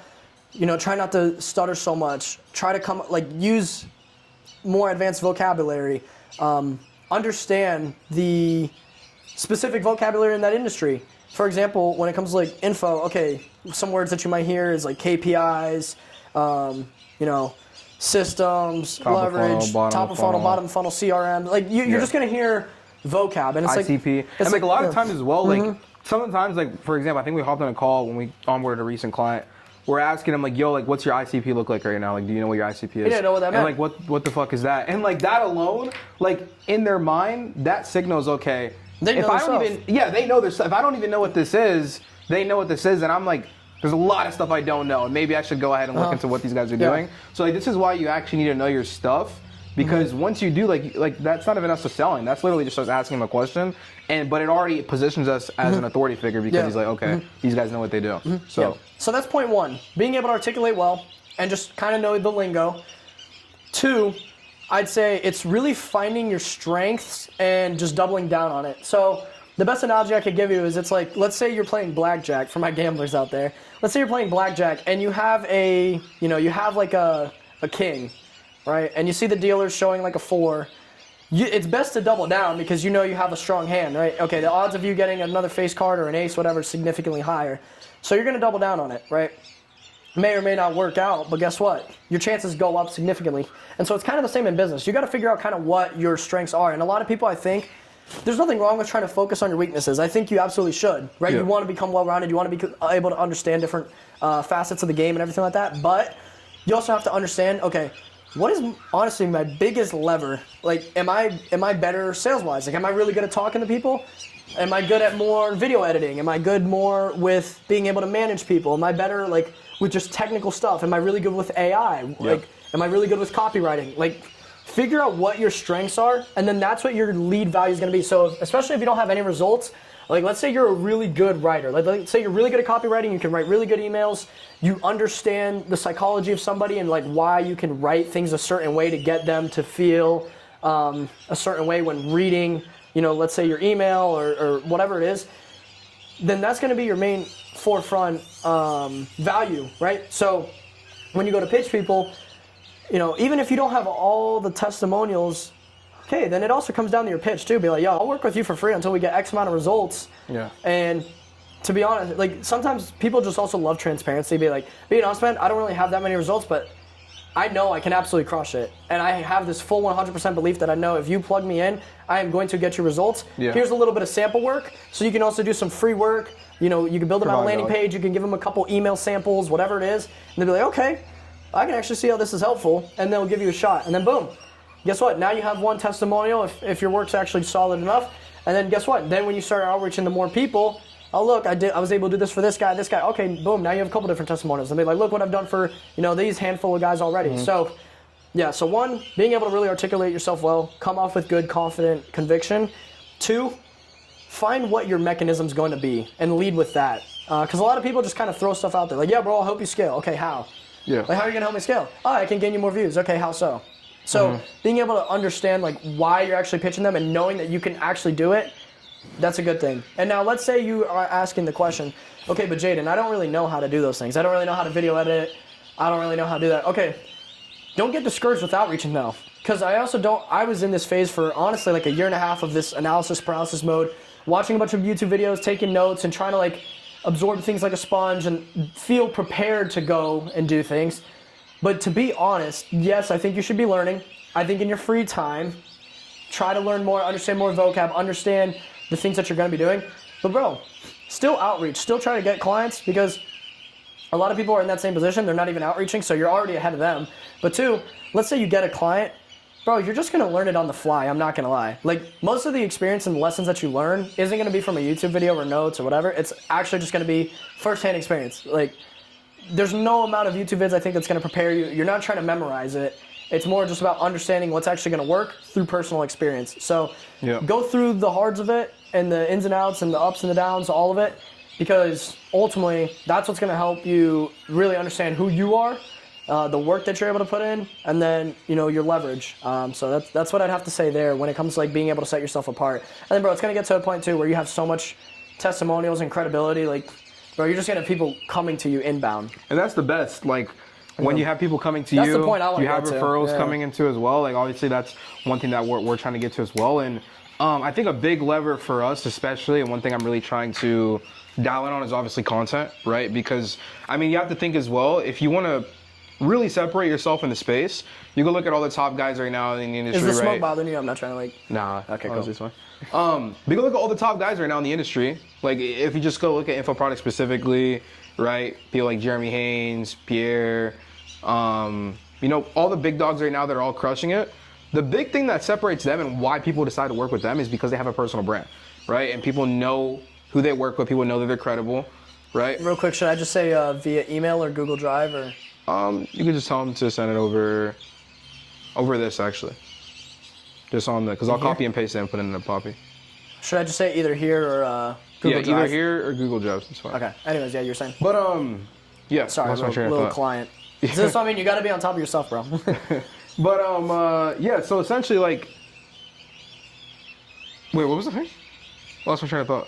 try not to stutter so much. Try to use more advanced vocabulary. Understand the specific vocabulary in that industry. For example, when it comes to like info, okay, some words that you might hear is like KPIs, systems, leverage, top of funnel, bottom of funnel, CRM. Like you're just gonna hear vocab, and it's ICP. And like a lot of times as well, like sometimes, like for example, I think we hopped on a call when we onboarded a recent client. We're asking him like, yo, like what's your ICP look like right now? Like, do you know what your ICP is? He didn't know what that meant. And like, what the fuck is that? And like that alone, like in their mind, that signals okay. They know their stuff. They know their stuff. If I don't even know what this is, they know what this is, and I'm like, there's a lot of stuff I don't know, and maybe I should go ahead and look into what these guys are doing. So like, this is why you actually need to know your stuff, because once you do, like that's not even us to selling. That's literally just us asking him a question, but it already positions us as an authority figure because he's like, okay, these guys know what they do. So that's point one: being able to articulate well and just kind of know the lingo. Two, I'd say it's really finding your strengths and just doubling down on it. So the best analogy I could give you is it's like, let's say you're playing blackjack for my gamblers out there. Let's say you're playing blackjack and you have like a king, right? And you see the dealers showing like a 4. It's best to double down because you have a strong hand, right? Okay, the odds of you getting another face card or an ace, whatever, is significantly higher. So you're gonna double down on it, right? May or may not work out, but guess what? Your chances go up significantly. And so it's kind of the same in business. You got to figure out kind of what your strengths are. And a lot of people, I think, there's nothing wrong with trying to focus on your weaknesses. I think you absolutely should, right? You want to become well-rounded. You want to be able to understand different facets of the game and everything like that. But you also have to understand, okay, what is honestly my biggest lever? Like, am I better sales wise? Like, am I really good at talking to people? Am I good at more video editing? Am I good more with being able to manage people? Am I better like with just technical stuff? Am I really good with AI? Like, am I really good with copywriting? Like, figure out what your strengths are, and then that's what your lead value is going to be. So, especially if you don't have any results, like let's say you're a really good writer. Like, let's say you're really good at copywriting. You can write really good emails. You understand the psychology of somebody and like why you can write things a certain way to get them to feel a certain way when reading, you know, let's say your email or whatever it is. Then that's going to be your main forefront value, right? So when you go to pitch people, you know, even if you don't have all the testimonials, okay, then it also comes down to your pitch too. Be like, yo, I'll work with you for free until we get X amount of results. Yeah. And to be honest, like sometimes people just also love transparency. Be like, being honest, man, I don't really have that many results, but I know I can absolutely crush it. And I have this full 100% belief that I know if you plug me in, I am going to get you results. Yeah. Here's a little bit of sample work. So you can also do some free work. You know, you can build them out a landing page. You can give them a couple email samples, whatever it is. And they'll be like, okay, I can actually see how this is helpful. And they'll give you a shot. And then boom, guess what? Now you have one testimonial if your work's actually solid enough. And then guess what? Then when you start outreaching to more people, oh look, I was able to do this for this guy. Okay, boom, now you have a couple different testimonials. And they're like, look what I've done for, you know, these handful of guys already. Mm-hmm. So yeah, so one, being able to really articulate yourself well, come off with good, confident conviction. Two, find what your mechanism's going to be and lead with that. Because a lot of people just kind of throw stuff out there. Like, yeah, bro, I'll help you scale. Okay, how? Yeah. Like, how are you going to help me scale? Oh, I can gain you more views. Okay, how so? So being able to understand like why you're actually pitching them and knowing that you can actually do it, that's a good thing. And now let's say you are asking the question, okay, but Jaden, I don't really know how to do those things. I don't really know how to video edit. I don't really know how to do that. Okay, don't get discouraged with outreaching though. Because I was in this phase for honestly like a year and a half of this analysis paralysis mode, watching a bunch of YouTube videos, taking notes and trying to like absorb things like a sponge and feel prepared to go and do things. But to be honest, yes, I think you should be learning. I think in your free time, try to learn more, understand more vocab, understand the things that you're going to be doing. But bro, still outreach, still try to get clients because a lot of people are in that same position. They're not even outreaching, so you're already ahead of them. But two, let's say you get a client, bro, you're just going to learn it on the fly. I'm not going to lie. Like most of the experience and the lessons that you learn isn't going to be from a YouTube video or notes or whatever. It's actually just going to be firsthand experience. Like there's no amount of YouTube vids I think that's going to prepare you. You're not trying to memorize it. It's more just about understanding what's actually going to work through personal experience. So go through the hards of it and the ins and outs and the ups and the downs, all of it, because ultimately that's what's going to help you really understand who you are, the work that you're able to put in, and then your leverage. So that's what I'd have to say there when it comes to like being able to set yourself apart. And then, bro, it's going to get to a point too where you have so much testimonials and credibility, like, bro, you're just going to have people coming to you inbound. And that's the best. Like, when you have people coming to That's you, the point I want you to have get to. referrals coming into as well. Like, obviously, that's one thing that we're trying to get to as well. And I think a big lever for us, especially, and one thing I'm really trying to dial in on is obviously content, right? Because, I mean, you have to think as well, if you want to really separate yourself in the space, you go look at all the top guys right now in the industry, right? Is the smoke bothering you? I'm not trying to like... Nah. Okay, cool. This one. But you go look at all the top guys right now in the industry. Like, if you just go look at info products specifically, right? People like Jeremy Haynes, Pierre, all the big dogs right now that are all crushing it. The big thing that separates them and why people decide to work with them is because they have a personal brand, right? And people know who they work with. People know that they're credible, right? Real quick, should I just say via email or Google Drive or? You could just tell them to send it over this actually. Just on the, because I'll copy and paste it and put it in the copy. Should I just say either here or Google Drive? Either here or Google Drive. It's fine. Okay. Anyways, yeah, you're saying. But yeah. Sorry, that's my train of little thought. client. So I mean, you got to be on top of yourself, bro. But yeah. So essentially, like, wait, what was the thing? Lost my train of thought.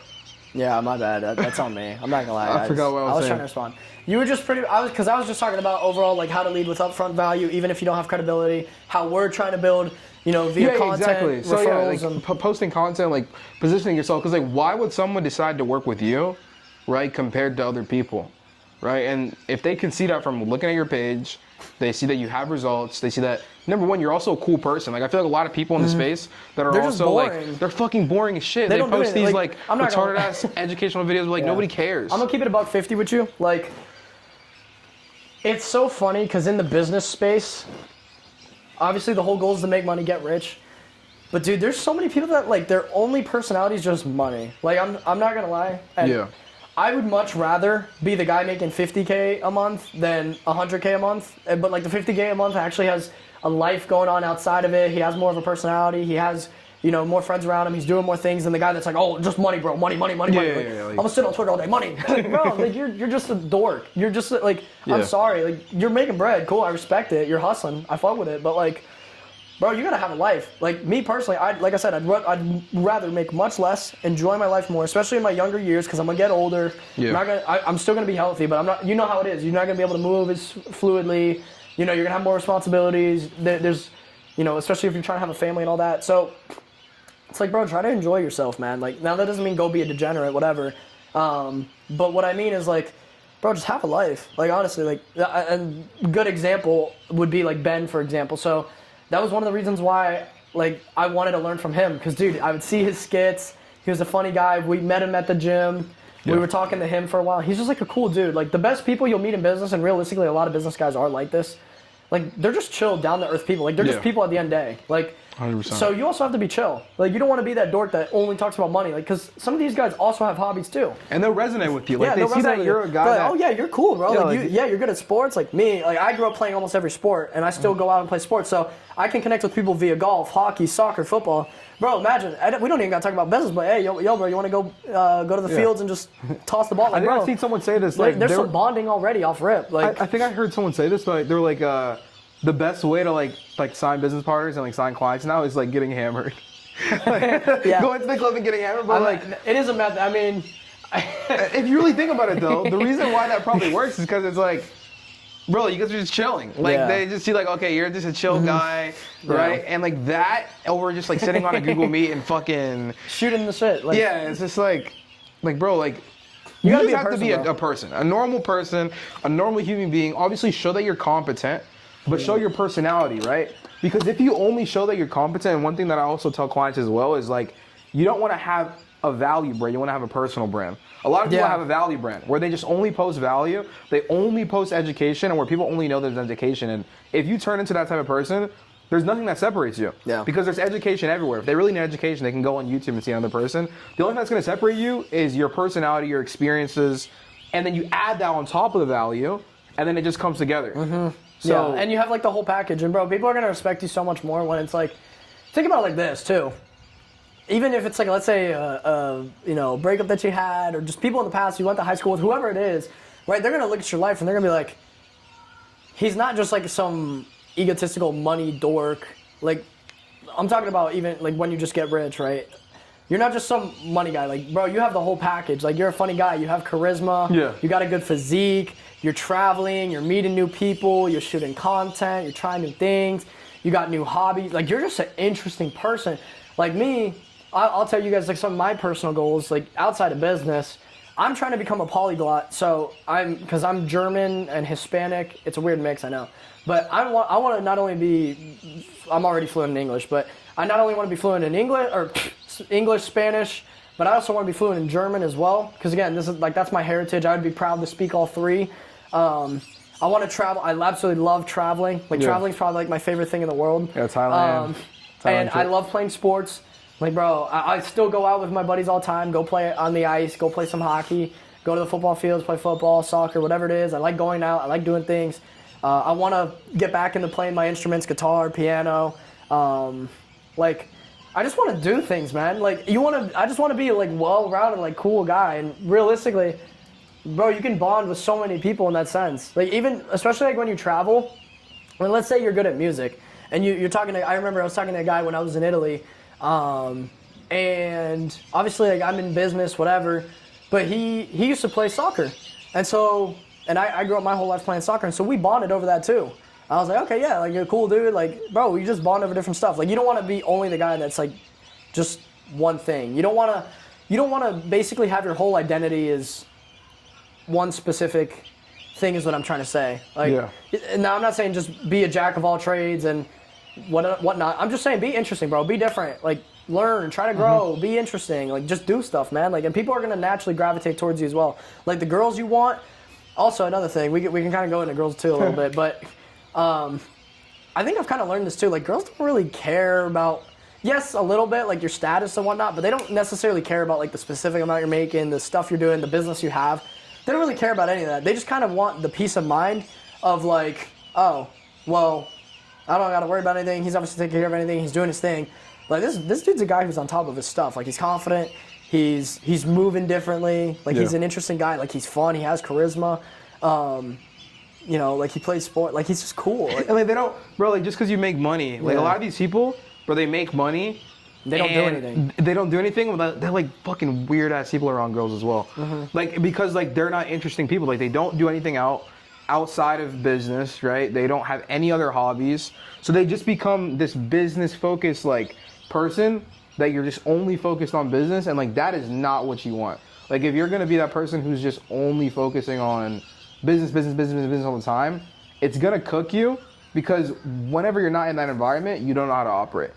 Yeah, my bad. That's on me. I'm not gonna lie. I forgot what I was saying. trying to respond. You were just because I was just talking about overall like how to lead with upfront value, even if you don't have credibility. How we're trying to build, via content, exactly. So yeah, referrals, like and posting content, like positioning yourself. Because like, why would someone decide to work with you, right, compared to other people, right? And if they can see that from looking at your page, they see that you have results. They see that, number one, you're also a cool person. Like, I feel like a lot of people in the space that are They're just also boring. like, they're fucking boring as shit. They They don't do post anything. these Like, like I'm not gonna- retarded ass educational videos, but like nobody cares. I'm gonna keep it $150 with you. Like, it's so funny because in the business space, obviously the whole goal is to make money, get rich. But dude, there's so many people that like their only personality is just money. Like I'm not gonna lie. And Yeah. I would much rather be the guy making 50K a month than 100K a month. But like the 50K a month actually has a life going on outside of it. He has more of a personality. He has, you know, more friends around him. He's doing more things than the guy that's like, oh, just money, bro, money. Yeah, Like, yeah, I'm like- gonna sit on Twitter all day, money. Like, bro, like you're just a dork. You're just like, Yeah. I'm sorry, like you're making bread. Cool, I respect it. You're hustling. I fuck with it. But like, bro, you gotta have a life. Like me personally, like I said, I'd rather make much less, enjoy my life more, especially in my younger years, because I'm gonna get older. Yeah. I'm still gonna be healthy, but I'm not. You know how it is. You're not gonna be able to move as fluidly. You know, you're gonna have more responsibilities. There's, you know, especially if you're trying to have a family and all that. So it's like, bro, try to enjoy yourself, man. Like now that doesn't mean go be a degenerate, whatever. But what I mean is like, bro, just have a life. Like honestly, like a good example would be like Ben, for example. So that was one of the reasons why like I wanted to learn from him, because dude, I would see his skits. He was a funny guy. We met him at the gym. Yeah. We were talking to him for a while. He's just like a cool dude. Like the best people you'll meet in business, and realistically, a lot of business guys are like this. Like they're just chill, down to earth people. Like they're just Yeah. people at the end of the day. Like 100%. so you also have to be chill. Like you don't want to be that dork that only talks about money. Like because some of these guys also have hobbies too. And they'll resonate with you. Like they they'll see resonate that with you're you. a guy They're that. like, oh yeah, you're cool, bro. Yeah, Like, like- you're good at sports. Like me, like I grew up playing almost every sport, and I still go out and play sports. So I can connect with people via golf, hockey, soccer, football. Bro, imagine we don't even got to talk about business, but hey, yo, bro, you want to go to the fields and just toss the ball? I Like, think bro, I've seen someone say this. like, Like there's they were- some bonding already off rip. Like I think I heard someone say this, but they're like, the best way to like sign business partners and like sign clients now is like getting hammered. Yeah. Going to the club and getting hammered, but like it is a method. I mean, if you really think about it though, the reason why that probably works is because it's like, bro, you guys are just chilling. Like Yeah. they just see like, okay, you're just a chill guy, right? And like that, over just like sitting on a Google Meet and fucking shooting the shit. Like, yeah, it's just like bro, like You you, gotta just be a have to person, be bro. a person, a normal person, a normal human being. Obviously, show that you're competent, but show your personality, right? Because if you only show that you're competent, and one thing that I also tell clients as well is like, you don't want to have a value brand, you want to have a personal brand. A lot of people Yeah. have a value brand where they just only post value, they only post education, and where people only know there's education. And if you turn into that type of person, there's nothing that separates you. Yeah. Because there's education everywhere. If they really need education, they can go on YouTube and see another person. The only thing that's going to separate you is your personality, your experiences, and then you add that on top of the value, and then it just comes together. So, yeah, and you have like the whole package, and bro, people are gonna respect you so much more when it's like, think about it like this too. Even if it's like, let's say, you know, breakup that you had, or just people in the past you went to high school with, whoever it is, right? They're gonna look at your life and they're gonna be like, he's not just like some egotistical money dork. Like, I'm talking about even like when you just get rich, right? You're not just some money guy. Like, bro, you have the whole package. Like, you're a funny guy. You have charisma. Yeah. You got a good physique. You're traveling. You're meeting new people. You're shooting content. You're trying new things. You got new hobbies. Like, you're just an interesting person. Like me, I'll tell you guys like some of my personal goals. Like outside of business, I'm trying to become a polyglot. So because I'm German and Hispanic. It's a weird mix, I know. But I want to not only be, I'm already fluent in English, but I not only want to be fluent in English, Spanish, but I also want to be fluent in German as well. Because again, this is like, that's my heritage. I would be proud to speak all three. I want to travel. I absolutely love traveling. Like Yeah. traveling is probably like my favorite thing in the world. Yeah, Thailand. And Thailand I trip. love playing sports. Like, bro, I still go out with my buddies all the time, go play on the ice, go play some hockey, go to the football fields, play football, soccer, whatever it is. I like going out. I like doing things. I want to get back into playing my instruments, guitar, piano. Like, I just want to do things, man. Like, I just want to be, like, well-rounded, like, cool guy. And realistically, bro, you can bond with so many people in that sense. Like, even, especially, like, when you travel. I mean, let's say you're good at music. And you're talking to, I remember I was talking to a guy when I was in Italy. And obviously, like, I'm in business, whatever. But he used to play soccer. And so, I grew up my whole life playing soccer. And so we bonded over that too. I was like, okay, yeah, like, you're a cool dude. Like, bro, we just bond over different stuff. Like, you don't want to be only the guy that's like just one thing. You don't want to basically have your whole identity as one specific thing is what I'm trying to say. Like, Yeah. now I'm not saying just be a jack of all trades and whatnot. I'm just saying be interesting, bro. Be different. Like, learn, try to grow, be interesting. Like, just do stuff, man. Like, and people are gonna naturally gravitate towards you as well. Like the girls you want. Also, another thing, we can kind of go into girls too a little bit, but I think I've kind of learned this too. Like, girls don't really care about, yes, a little bit, like your status and whatnot, but they don't necessarily care about like the specific amount you're making, the stuff you're doing, the business you have. They don't really care about any of that. They just kind of want the peace of mind of like, oh, well, I don't got to worry about anything. He's obviously taking care of anything. He's doing his thing. Like this dude's a guy who's on top of his stuff. Like, he's confident. He's moving differently. Like, he's an interesting guy. Like, he's fun. He has charisma. You know, like, he plays sport. Like, he's just cool. Like, And like they don't, bro. Like, just because you make money, like a lot of these people, bro, they make money. they don't do anything. They don't do anything. They're like fucking weird ass people around girls as well. Like, because like they're not interesting people. Like, they don't do anything outside of business, right? They don't have any other hobbies, so they just become this business focused like person that you're just only focused on business, and like that is not what you want. Like, if you're gonna be that person who's just only focusing on business all the time, it's gonna cook you, because whenever you're not in that environment, you don't know how to operate,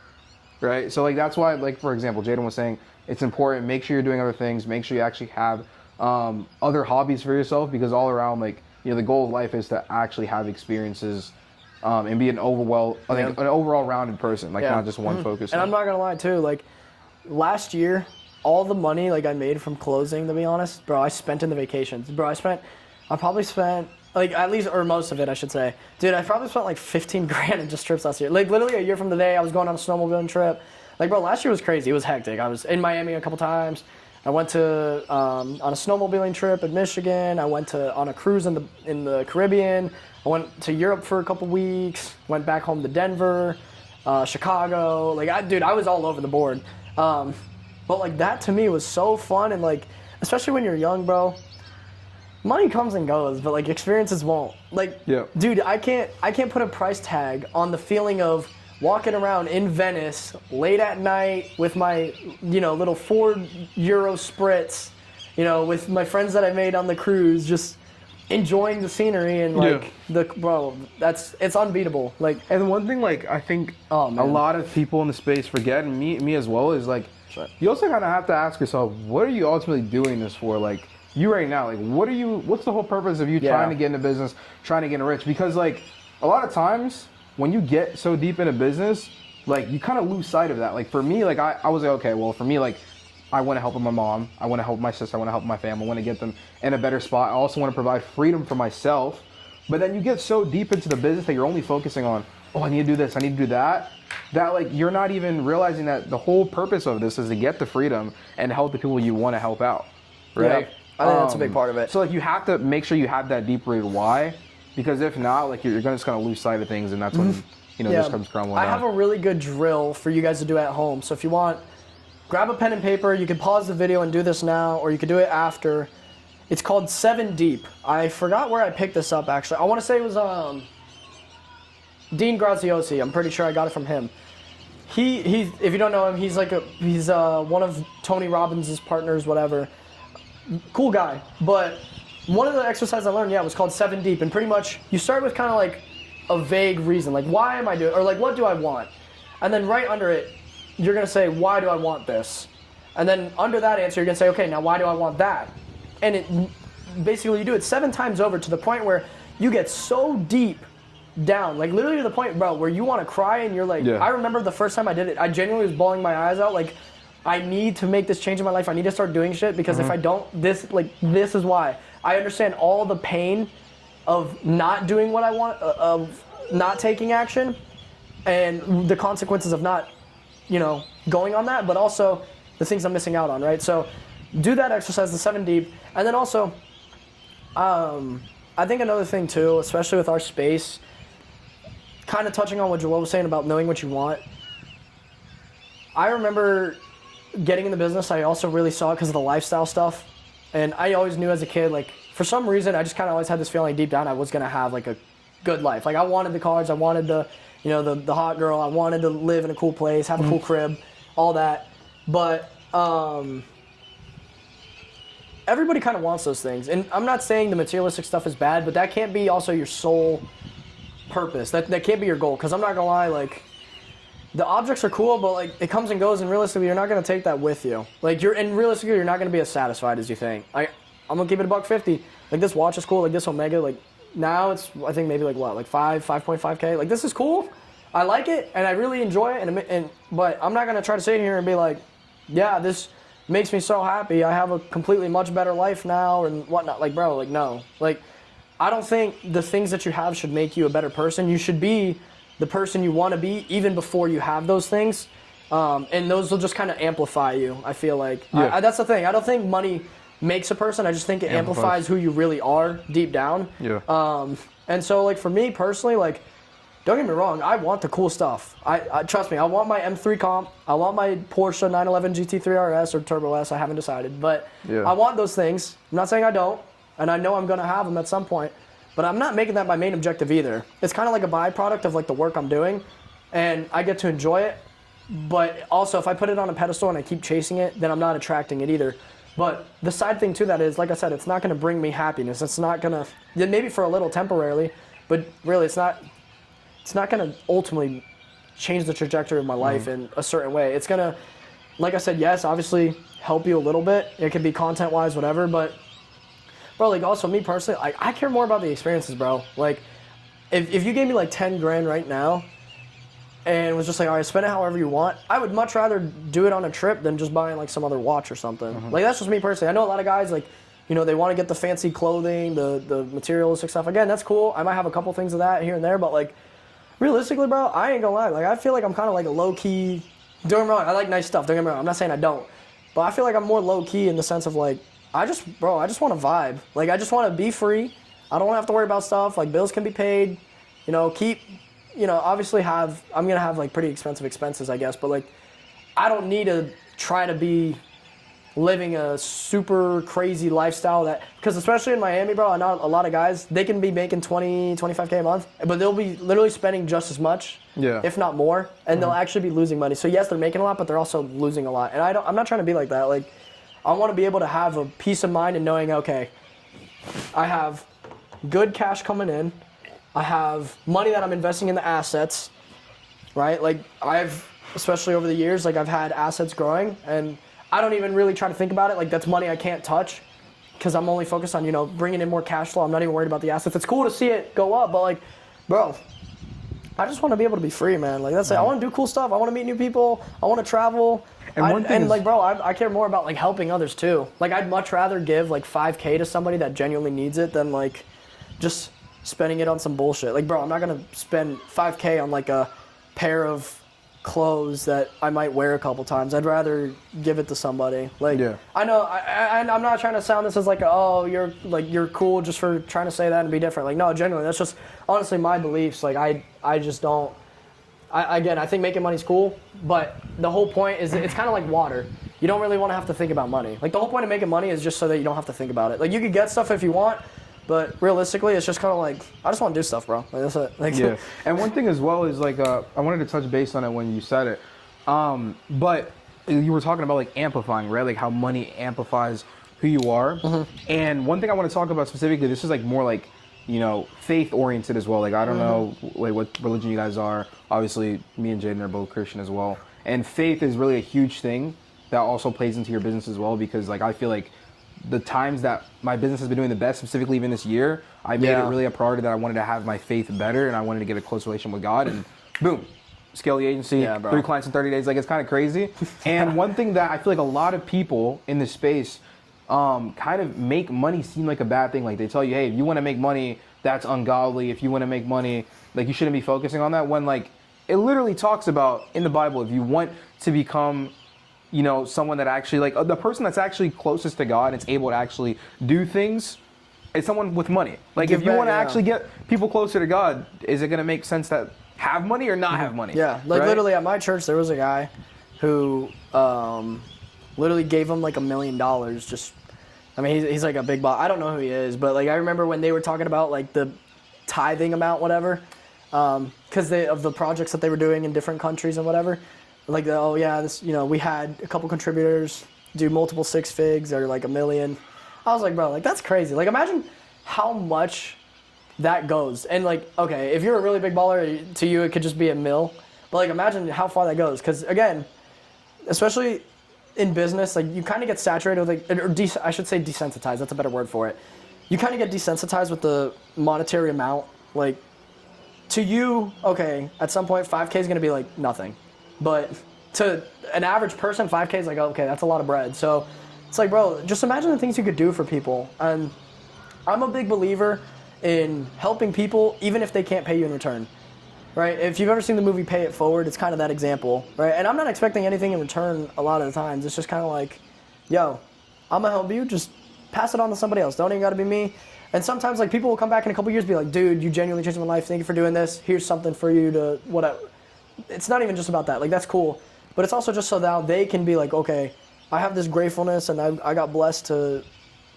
right? So like that's why, like, for example, Jaden was saying it's important, make sure you're doing other things, make sure you actually have other hobbies for yourself, because all around, like, you know, the goal of life is to actually have experiences and be an overall rounded person, like not just one focus. And I'm not gonna lie too, like, last year, all the money like I made from closing, to be honest, bro, I spent in the vacations. Bro, I probably spent like, at least, or most of it, I should say. Dude, I probably spent like 15 grand in just trips last year. Like, literally a year from the day, I was going on a snowmobiling trip. Like, bro, last year was crazy. It was hectic. I was in Miami a couple times. I went to on a snowmobiling trip in Michigan. I went on a cruise in the Caribbean. I went to Europe for a couple weeks. Went back home to Denver, Chicago. Like, I was all over the board. But like, that to me was so fun, and like, especially when you're young, bro. Money comes and goes, but like, experiences won't. Like, dude, I can't put a price tag on the feeling of walking around in Venice late at night with my, you know, little €4 spritz, you know, with my friends that I made on the cruise, just enjoying the scenery and like it's unbeatable. Like, and one thing, like, I think a lot of people in the space forget, and me as well, is like, you also kind of have to ask yourself, what are you ultimately doing this for? Like, you right now, like, what's the whole purpose of you trying to get into business, trying to get rich? Because like, a lot of times when you get so deep into business, like, you kind of lose sight of that. Like, for me, like, I was like, okay, well, for me, like, I want to help my mom, I want to help my sister, I want to help my family, I want to get them in a better spot. I also want to provide freedom for myself. But then you get so deep into the business that you're only focusing on, oh, I need to do this, I need to do that, that like, you're not even realizing that the whole purpose of this is to get the freedom and help the people you want to help out, right? Yeah, I think that's a big part of it. So like, you have to make sure you have that deep-rooted why, because if not, like, you're just gonna lose sight of things, and that's when just comes crumbling down. I have a really good drill for you guys to do at home. So if you want, grab a pen and paper. You can pause the video and do this now, or you could do it after. It's called 7 Deep. I forgot where I picked this up, actually. I want to say it was Dean Graziosi. I'm pretty sure I got it from him. He if you don't know him, he's one of Tony Robbins' partners, whatever. Cool guy. But one of the exercises I learned, was called 7 Deep. And pretty much, you start with kind of like a vague reason. Like, why am I doing, or like, what do I want? And then right under it, you're going to say, why do I want this? And then under that answer, you're going to say, okay, now why do I want that? And it basically, you do it 7 times over to the point where you get so deep down, like literally to the point, bro, where you want to cry, and you're like, I remember the first time I did it, I genuinely was bawling my eyes out, like, I need to make this change in my life. I need to start doing shit, because if I don't, this is why. I understand all the pain of not doing what I want, of not taking action, and the consequences of not, going on that, but also the things I'm missing out on, right? So do that exercise, the 7 Deep. And then also, I think another thing too, especially with our space, kind of touching on what Joel was saying about knowing what you want. I remember getting in the business, I also really saw it because of the lifestyle stuff. And I always knew as a kid, like, for some reason, I just kind of always had this feeling deep down I was going to have, like, a good life. Like, I wanted the cars, I wanted the hot girl, I wanted to live in a cool place, have a cool crib, all that. But everybody kind of wants those things. And I'm not saying the materialistic stuff is bad, but that can't be also your sole purpose. That can't be your goal. Because I'm not going to lie, like, the objects are cool, but like, it comes and goes, and realistically, you're not going to take that with you. Like, realistically, you're not going to be as satisfied as you think. I'm going to keep it $150. Like, this watch is cool, like this Omega, like, now it's, I think maybe like what, like 5.5K? Like, this is cool, I like it and I really enjoy it, but I'm not gonna try to sit here and be like, yeah, this makes me so happy. I have a completely much better life now and whatnot. Like, bro, like no, like I don't think the things that you have should make you a better person. You should be the person you want to be even before you have those things, and those will just kind of amplify you. I feel like that's the thing. I don't think money makes a person. I just think it amplifies who you really are deep down. Yeah. And so like for me personally, like don't get me wrong, I want the cool stuff. I trust me, I want my M3 Comp, I want my Porsche 911 GT3 RS or Turbo S. I haven't decided, but I want those things. I'm not saying I don't, and I know I'm gonna have them at some point. But I'm not making that my main objective either. It's kind of like a byproduct of like the work I'm doing, and I get to enjoy it. But also, if I put it on a pedestal and I keep chasing it, then I'm not attracting it either. But the side thing to that is, like I said, it's not going to bring me happiness. It's not going to, maybe for a little temporarily, but really, it's not going to ultimately change the trajectory of my life in a certain way. It's going to, like I said, yes, obviously help you a little bit. It can be content-wise, whatever, but. Bro, like also me personally, I care more about the experiences, bro. Like, if you gave me like 10 grand right now, and was just like, all right, spend it however you want, I would much rather do it on a trip than just buying like some other watch or something. Like that's just me personally. I know a lot of guys like, you know, they want to get the fancy clothing, the materialistic stuff. Again, that's cool. I might have a couple things of that here and there, but like, realistically, bro, I ain't gonna lie. Like I feel like I'm kind of like a low key. Don't get me wrong, I like nice stuff. Don't get me wrong. I'm not saying I don't, but I feel like I'm more low key in the sense of like. I just want to vibe. Like, I just want to be free. I don't want to have to worry about stuff. Like, bills can be paid. You know, obviously I'm going to have, like, pretty expensive expenses, I guess. But, like, I don't need to try to be living a super crazy lifestyle because especially in Miami, bro, I know a lot of guys, they can be making 20, 25K a month, but they'll be literally spending just as much, if not more, and they'll actually be losing money. So, yes, they're making a lot, but they're also losing a lot. And I'm not trying to be like that. Like, I want to be able to have a peace of mind and knowing, okay, I have good cash coming in. I have money that I'm investing in the assets, right? Like especially over the years, like I've had assets growing and I don't even really try to think about it. Like that's money I can't touch because I'm only focused on, you know, bringing in more cash flow. I'm not even worried about the assets. It's cool to see it go up, but like, bro, I just want to be able to be free, man. Like that's it. I want to do cool stuff. I want to meet new people. I want to travel. And like, bro, I care more about like helping others too. Like, I'd much rather give like 5K to somebody that genuinely needs it than like just spending it on some bullshit. Like, bro, I'm not gonna spend 5K on like a pair of clothes that I might wear a couple times. I'd rather give it to somebody. Like, I know, I'm not trying to sound this as like, oh, you're cool just for trying to say that and be different. Like, no, genuinely, that's just honestly my beliefs. Like, I just don't. Again, I think making money's cool, but the whole point is it's kind of like water. You don't really want to have to think about money. Like the whole point of making money is just so that you don't have to think about it. Like you could get stuff if you want, but realistically, it's just kind of like I just want to do stuff, bro. Like that's it. Like, yeah. And one thing as well is like I wanted to touch base on it when you said it, but you were talking about like amplifying, right? Like how money amplifies who you are. And one thing I want to talk about specifically, this is like more like, you know, faith oriented as well. Like I don't know like what religion you guys are. Obviously, me and Jaden are both Christian as well. And faith is really a huge thing that also plays into your business as well because like I feel like the times that my business has been doing the best, specifically even this year, I made it really a priority that I wanted to have my faith better and I wanted to get a close relationship with God and boom, scale the agency, 3 clients in 30 days. Like it's kind of crazy. And one thing that I feel like a lot of people in this space kind of make money seem like a bad thing. Like they tell you, hey, if you want to make money, that's ungodly. If you want to make money, like you shouldn't be focusing on that when like it literally talks about in the Bible, if you want to become, you know, someone that actually like the person that's actually closest to God and is able to actually do things, is someone with money. Like if you want to actually get people closer to God, is it going to make sense that have money or not have money? Yeah, like literally at my church, there was a guy who literally gave him like $1 million. Just, I mean, he's like a big boss. I don't know who he is, but like I remember when they were talking about like the tithing amount, whatever, because of the projects that they were doing in different countries and whatever. Like, oh yeah, this, you know, we had a couple contributors do multiple 6 figs or like $1 million. I was like, bro, like that's crazy. Like imagine how much that goes. And like, okay, if you're a really big baller, to you it could just be $1 million. But like imagine how far that goes. Because again, especially in business, like you kind of get saturated with like, I should say desensitized. That's a better word for it. You kind of get desensitized with the monetary amount, like to you, okay, at some point 5K is gonna be like nothing, but to an average person, 5K is like, okay, that's a lot of bread. So it's like, bro, just imagine the things you could do for people. And I'm a big believer in helping people even if they can't pay you in return, right? If you've ever seen the movie Pay It Forward, it's kind of that example, right? And I'm not expecting anything in return a lot of the times. It's just kind of like, yo, I'm gonna help you, just pass it on to somebody else. Don't even gotta be me. And sometimes like people will come back in a couple years and be like, dude, you genuinely changed my life. Thank you for doing this. Here's something for you to whatever. It's not even just about that. Like that's cool. But it's also just so now they can be like, okay, I have this gratefulness and I got blessed to,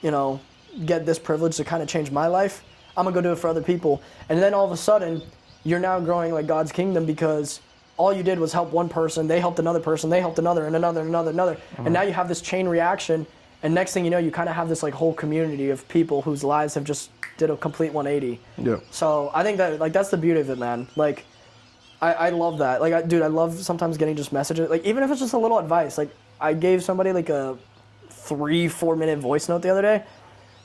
you know, get this privilege to kind of change my life. I'm gonna go do it for other people. And then all of a sudden, you're now growing like God's kingdom because all you did was help one person, they helped another person, they helped another and another and another and another. And now you have this chain reaction, and next thing you know, you kind of have this like whole community of people whose lives have just did a complete 180. Yeah. So I think that like that's the beauty of it, man. Like I love that. Like dude, I love sometimes getting just messages. Like even if it's just a little advice. Like I gave somebody like a 3-4 minute voice note the other day,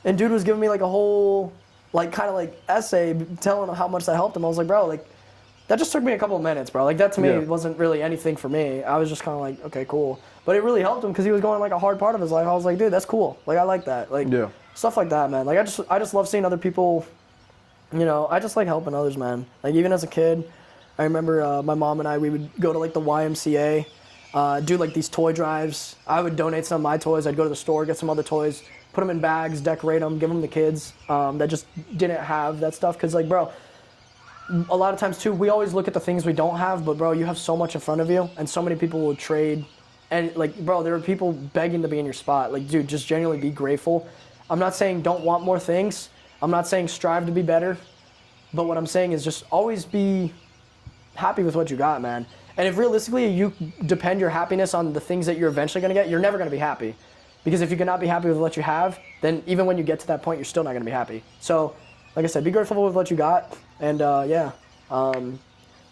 and dude was giving me like a whole like kind of like essay telling him how much that helped him. I was like, bro, like that just took me a couple of minutes, bro. Like that to me wasn't really anything for me. I was just kind of like, okay, cool. But it really helped him because he was going like a hard part of his life. I was like, dude, that's cool. Like I like that. Like stuff like that, man. Like I just love seeing other people. You know, I just like helping others, man. Like even as a kid, I remember my mom and I, we would go to like the YMCA, do like these toy drives. I would donate some of my toys. I'd go to the store, get some other toys, put them in bags, decorate them, give them to kids that just didn't have that stuff. Because like, bro, a lot of times too, we always look at the things we don't have, but bro, you have so much in front of you, and so many people will trade. And like, bro, there are people begging to be in your spot. Like, dude, just genuinely be grateful. I'm not saying don't want more things. I'm not saying strive to be better. But what I'm saying is just always be happy with what you got, man. And if realistically you depend your happiness on the things that you're eventually going to get, you're never going to be happy. Because if you cannot be happy with what you have, then even when you get to that point, you're still not going to be happy. So, like I said, be grateful with what you got. And yeah,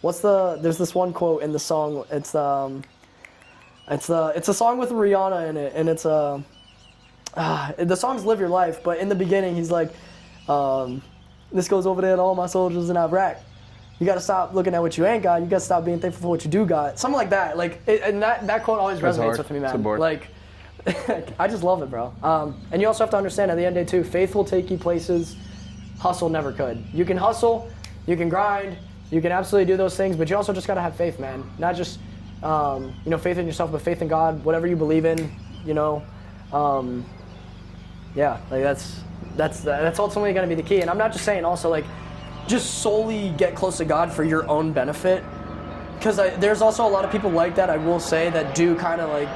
there's this one quote in the song. It's a song with Rihanna in it, and it's the song's "Live Your Life." But in the beginning, he's like, "This goes over there to all my soldiers in Iraq. You gotta stop looking at what you ain't got. You gotta stop being thankful for what you do got." Something like that. Like, and that quote always resonates with me, man. Like, I just love it, bro. And you also have to understand, at the end of the day, too, faith will take you places hustle never could. You can hustle, you can grind, you can absolutely do those things, but you also just gotta have faith, man. Not just faith in yourself, but faith in God, whatever you believe in. Yeah, like that's ultimately gonna be the key. And I'm not just saying also like just solely get close to God for your own benefit, because there's also a lot of people like that, I will say, that do kind of like,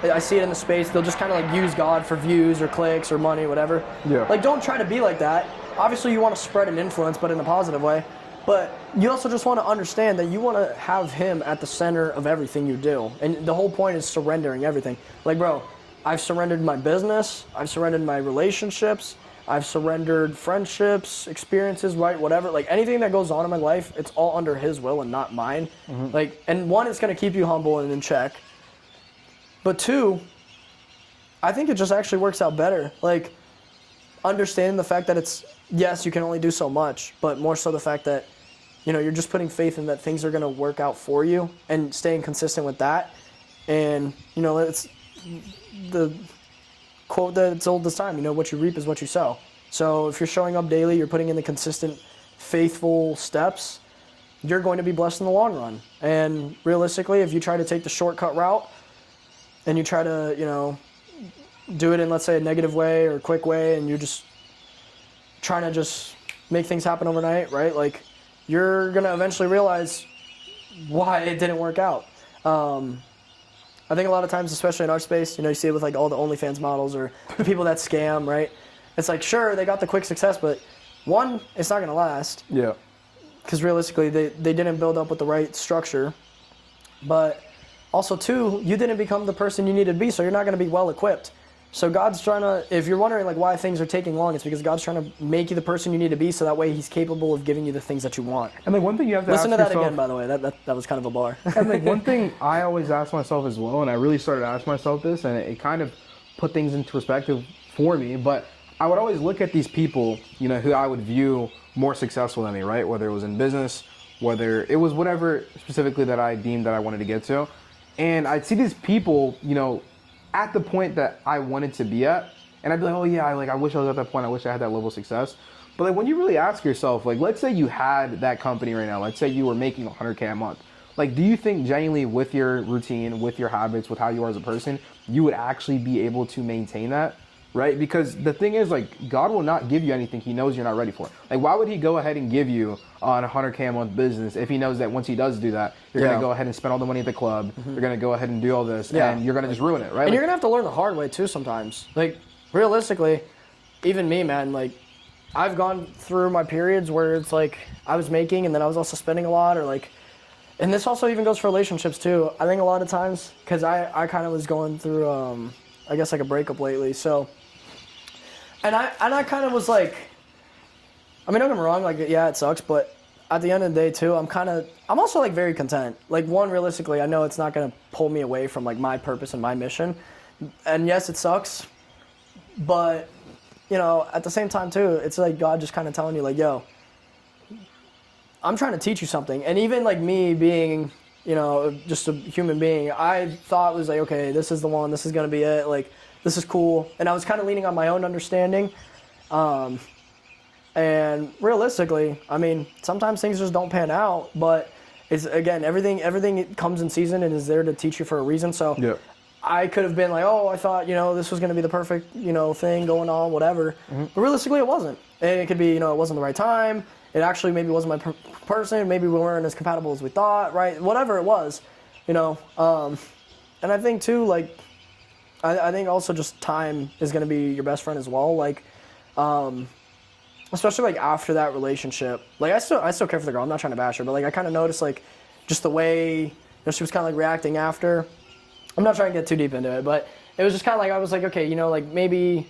I see it in the space, they'll just kind of like use God for views or clicks or money, whatever. Yeah. Like, don't try to be like that. Obviously you want to spread an influence, but in a positive way. But you also just want to understand that you want to have him at the center of everything you do. And the whole point is surrendering everything. Like, bro, I've surrendered my business, I've surrendered my relationships, I've surrendered friendships, experiences, right, whatever. Like, anything that goes on in my life, it's all under his will and not mine. Mm-hmm. Like, and one, it's going to keep you humble and in check. But two, I think it just actually works out better. Like, understanding the fact that it's, yes, you can only do so much, but more so the fact that, you're just putting faith in that things are going to work out for you and staying consistent with that. And, it's the quote that's old as time, what you reap is what you sow. So if you're showing up daily, you're putting in the consistent, faithful steps, you're going to be blessed in the long run. And realistically, if you try to take the shortcut route and you try to, do it in, let's say, a negative way or a quick way, and you're just trying to just make things happen overnight, right? Like, you're going to eventually realize why it didn't work out. I think a lot of times, especially in our space, you see it with like all the OnlyFans models or the people that scam, right? It's like, sure, they got the quick success, but one, it's not going to last. Yeah. Because realistically, they didn't build up with the right structure. But also, two, you didn't become the person you needed to be, so you're not going to be well equipped. So God's trying to, if you're wondering like why things are taking long, it's because God's trying to make you the person you need to be, so that way he's capable of giving you the things that you want. And like one thing you have to listen ask to that yourself, again, by the way. That was kind of a bar. And like one thing I always ask myself as well, and I really started to ask myself this, and it kind of put things into perspective for me, but I would always look at these people, who I would view more successful than me, right? Whether it was in business whether it was whatever specifically that I deemed that I wanted to get to. And I'd see these people, you know, at the point that I wanted to be at, and I'd be like, oh yeah, I wish I was at that point. I wish I had that level of success. But like when you really ask yourself, like let's say you had that company right now, let's say you were making 100K a month. Like, do you think genuinely with your routine, with your habits, with how you are as a person, you would actually be able to maintain that? Right? Because the thing is, like, God will not give you anything he knows you're not ready for. Like, why would he go ahead and give you on a 100K a month business if he knows that once he does do that, you're going to go ahead and spend all the money at the club, you're going to go ahead and do all this, and you're going to just ruin it, right? And you're going to have to learn the hard way, too, sometimes. Like, realistically, even me, man, like, I've gone through my periods where it's like I was making and then I was also spending a lot, or like, and this also even goes for relationships too. I think a lot of times, because I kind of was going through, I guess like a breakup lately. So, and I kind of was like, I mean, don't get me wrong, like, yeah, it sucks, but at the end of the day too, I'm also like very content. Like, one, realistically, I know it's not going to pull me away from like my purpose and my mission. And yes, it sucks, but you know, at the same time too, it's like God just kind of telling you like, yo, I'm trying to teach you something. And even like me being, you know, just a human being, I thought was like, okay, this is the one, this is going to be it. Like, this is cool. And I was kind of leaning on my own understanding. And realistically, I mean, sometimes things just don't pan out, but it's, again, everything comes in season and is there to teach you for a reason. So I could have been like, oh, I thought, you know, this was going to be the perfect, you know, thing going on, whatever. But realistically, it wasn't. And it could be, you know, it wasn't the right time. It actually maybe wasn't my person. Maybe we weren't as compatible as we thought, right? Whatever it was, you know. And I think, too, like, I think also just time is going to be your best friend as well. Like, especially, like, after that relationship. Like, I still care for the girl. I'm not trying to bash her. But, like, I kind of noticed, like, just the way, you know, she was kind of, like, reacting after. I'm not trying to get too deep into it, but it was just kind of like, I was like, okay, you know, like, maybe